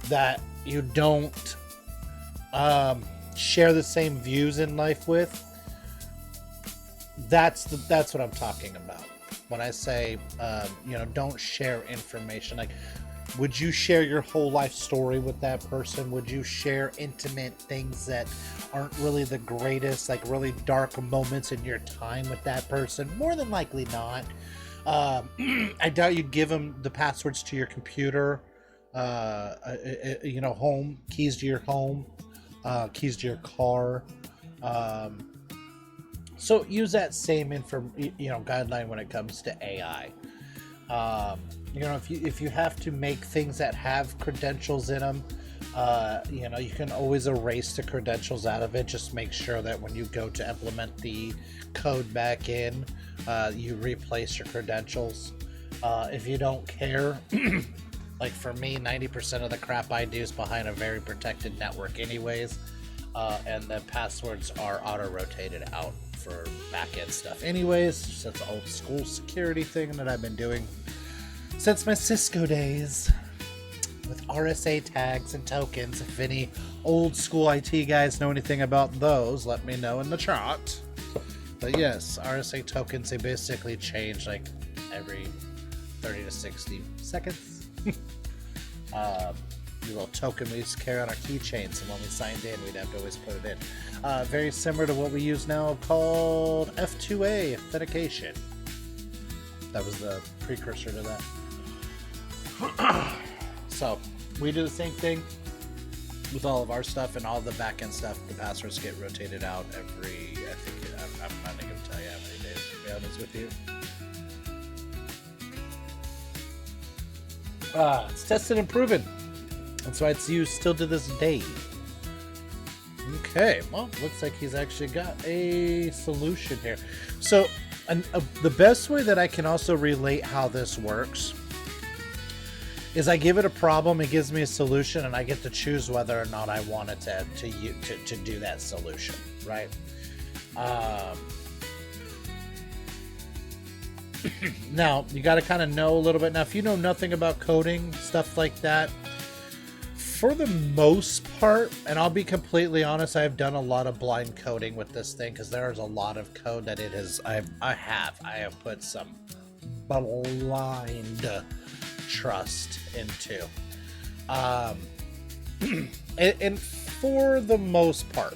that you don't share the same views in life with. That's what I'm talking about when I say don't share information. Like, would you share your whole life story with that person? Would you share intimate things that aren't really the greatest, like really dark moments in your time with that person? More than likely not. I doubt you'd give them the passwords to your computer, home, keys to your home, keys to your car. So use that same guideline when it comes to AI. If you have to make things that have credentials in them, you can always erase the credentials out of it. Just make sure that when you go to implement the code back in, you replace your credentials. If you don't care, like for me, 90% of the crap I do is behind a very protected network anyways, and the passwords are auto-rotated out for back-end stuff anyways. So that's an old school security thing that I've been doing since my Cisco days with RSA tags and tokens. If any old school IT guys know anything about those, let me know in the chat. But yes, RSA tokens, they basically change like every 30 to 60 seconds. The little token we used to carry on our keychains, and when we signed in, we'd have to always put it in. Very similar to what we use now called F2A authentication. That was the precursor to that. So we do the same thing with all of our stuff and all the back-end stuff. The passwords get rotated out every, I think, I'm not going to tell you how many days, to be honest with you. It's tested and proven. That's why it's used still to this day. Okay, well, looks like he's actually got a solution here. So, the best way that I can also relate how this works is I give it a problem, it gives me a solution, and I get to choose whether or not I want it to do that solution, right? Now, you got to kind of know a little bit. Now, if you know nothing about coding, stuff like that, for the most part, and I'll be completely honest, I've done a lot of blind coding with this thing because there's a lot of code that it is. I have put some blind trust into. And for the most part,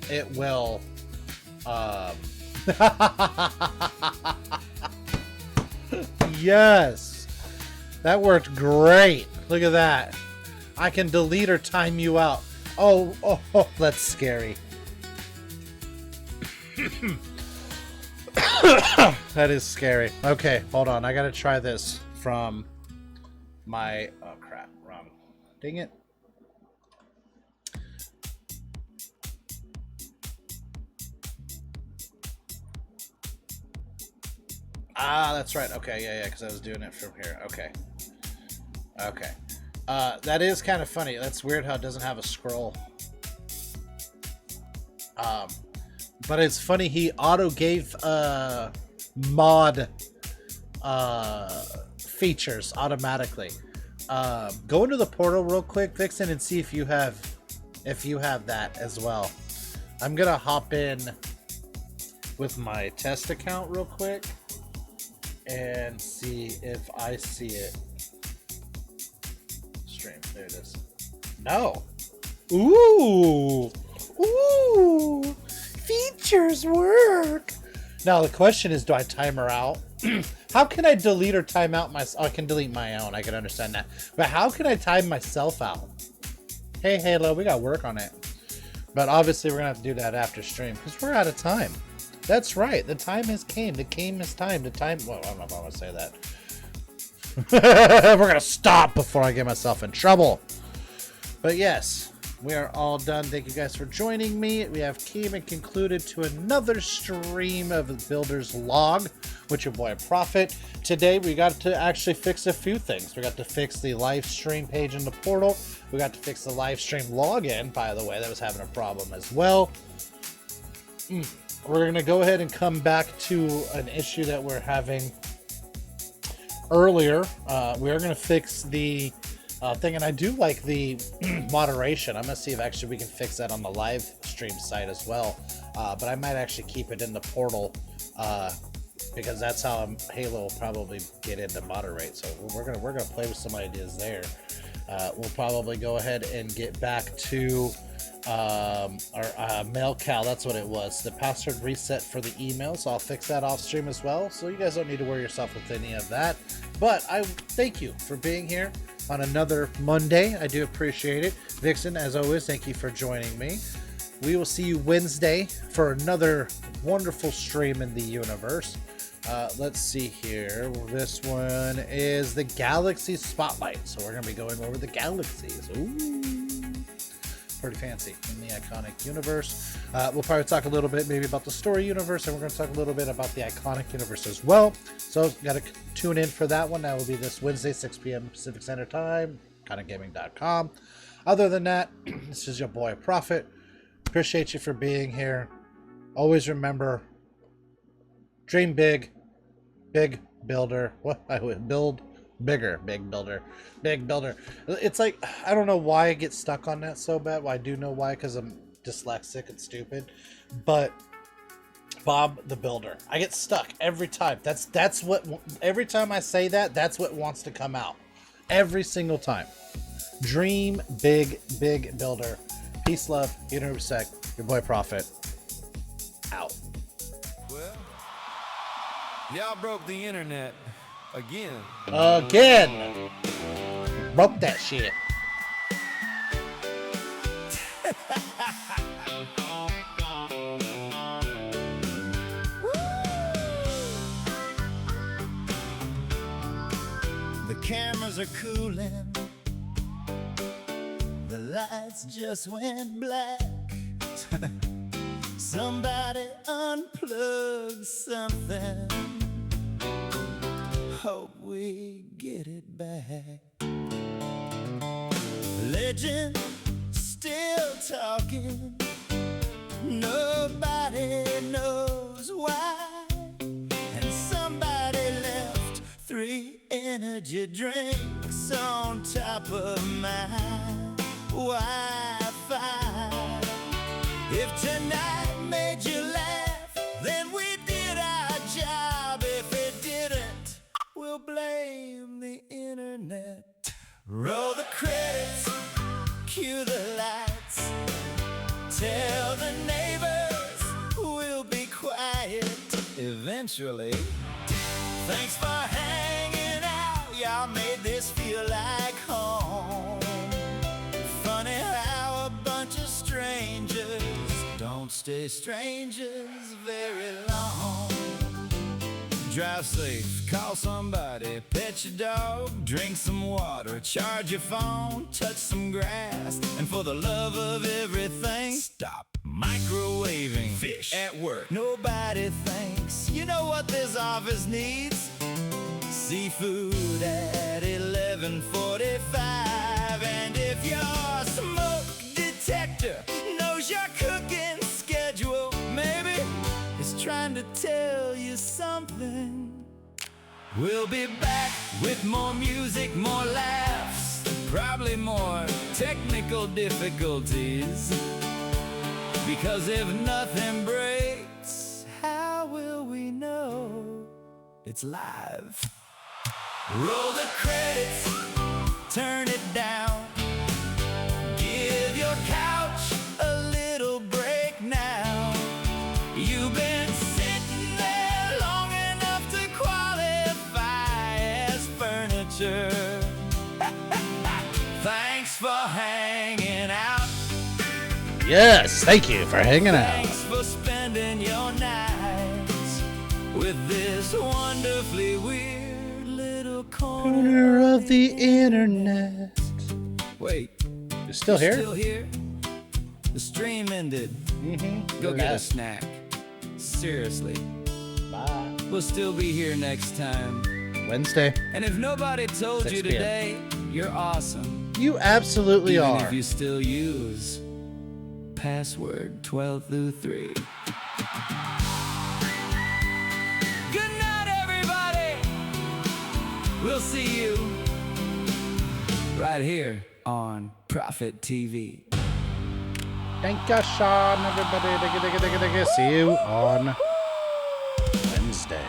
it will. Yes, that worked great. Look at that. I can delete or time you out. Oh, that's scary. That is scary. Okay, hold on. I gotta try this from my... Oh, crap. Wrong. Dang it. Ah, that's right. Okay, yeah, because I was doing it from here. Okay. That is kind of funny. That's weird how it doesn't have a scroll. But it's funny, he auto gave mod features automatically. Go into the portal real quick, Vixen, and see if you have that as well. I'm gonna hop in with my test account real quick and see if I see it. Stream, there it is. No. Ooh, features work. Now the question is, do I time her out? How can I delete or time out my? Oh, I can delete my own. I can understand that, but how can I time myself out? Hey Halo, we got work on it, but obviously we're gonna have to do that after stream because we're out of time. That's right. The time has came. The game is time. The time. Well, I don't know if I want to say that. We're gonna stop before I get myself in trouble. But yes, we are all done. Thank you guys for joining me. We have came and concluded to another stream of the Builder's Log with your boy Prophet. Today we got to actually fix a few things. We got to fix the live stream page in the portal. We got to fix the live stream login, by the way, that was having a problem as well. We're going to go ahead and come back to an issue that we're having earlier. We are going to fix the thing, and I do like the moderation. I'm going to see if actually we can fix that on the live stream site as well. But I might actually keep it in the portal because that's how Halo will probably get in to moderate. So we're gonna play with some ideas there. We'll probably go ahead and get back to our mail cal. That's what it was, the password reset for the email, so I'll fix that off stream as well, so you guys don't need to worry yourself with any of that. But I thank you for being here on another Monday. I do appreciate it. Vixen, as always, thank you for joining me. We will see you Wednesday for another wonderful stream in the universe. Let's see here. This one is the Galaxy Spotlight, so we're going to be going over the galaxies. Ooh, pretty fancy in the iconic universe. We'll probably talk a little bit maybe about the story universe, and we're going to talk a little bit about the iconic universe as well. So got to tune in for that one. That will be this Wednesday, 6 p.m. Pacific Standard Time, iconicgaming.com. Other than that, this is your boy Prophet. Appreciate you for being here. Always remember, dream big, big builder. What I would build Bigger, big builder, big builder. It's like, I don't know why I get stuck on that so bad. Well, I do know why, because I'm dyslexic and stupid. But Bob the Builder, I get stuck every time. That's what, every time I say that, that's what wants to come out. Every single time. Dream big, big builder. Peace, love, unity, respect. Your boy Prophet. Out. Well, y'all broke the internet again. Again. Broke that shit. The cameras are cooling. The lights just went black. Somebody unplugged something. Hope we get it back. Legend still talking. Nobody knows why. And somebody left 3 energy drinks on top of my Wi-Fi. If tonight made you laugh, then we did our job. If it didn't, we'll blame the internet. Roll the credits, cue the lights. Tell the neighbors we'll be quiet eventually. Thanks for hanging out. Y'all made this feel like home. Funny how a bunch of strangers don't stay strangers very long. Drive safe, call somebody, pet your dog, drink some water, charge your phone, touch some grass, and for the love of everything, stop microwaving fish at work. Nobody thinks. You know what this office needs? Seafood at 11:45. And if your smoke detector knows your cooking schedule, maybe it's trying to tell you something. We'll be back with more music, more laughs, probably more technical difficulties. Because if nothing breaks, how will we know it's live? Roll the credits, turn it down. Give your couch a little break now. You've been sitting there long enough to qualify as furniture. Thanks for hanging out. Yes, thank you for hanging out. Thanks for spending your nights with this wonderfully weird little Corner of the internet. Wait, You're still here? still here? The stream ended. Go get a snack. Seriously, Bye. we'll still be here next time. Wednesday. And if nobody told 6 you p.m. today, you're awesome. You absolutely Even are. if you still use password 12 through 3. Good night, everybody. We'll see you right here on Prophet TV. Thank you, Sean, everybody. See you on Wednesday.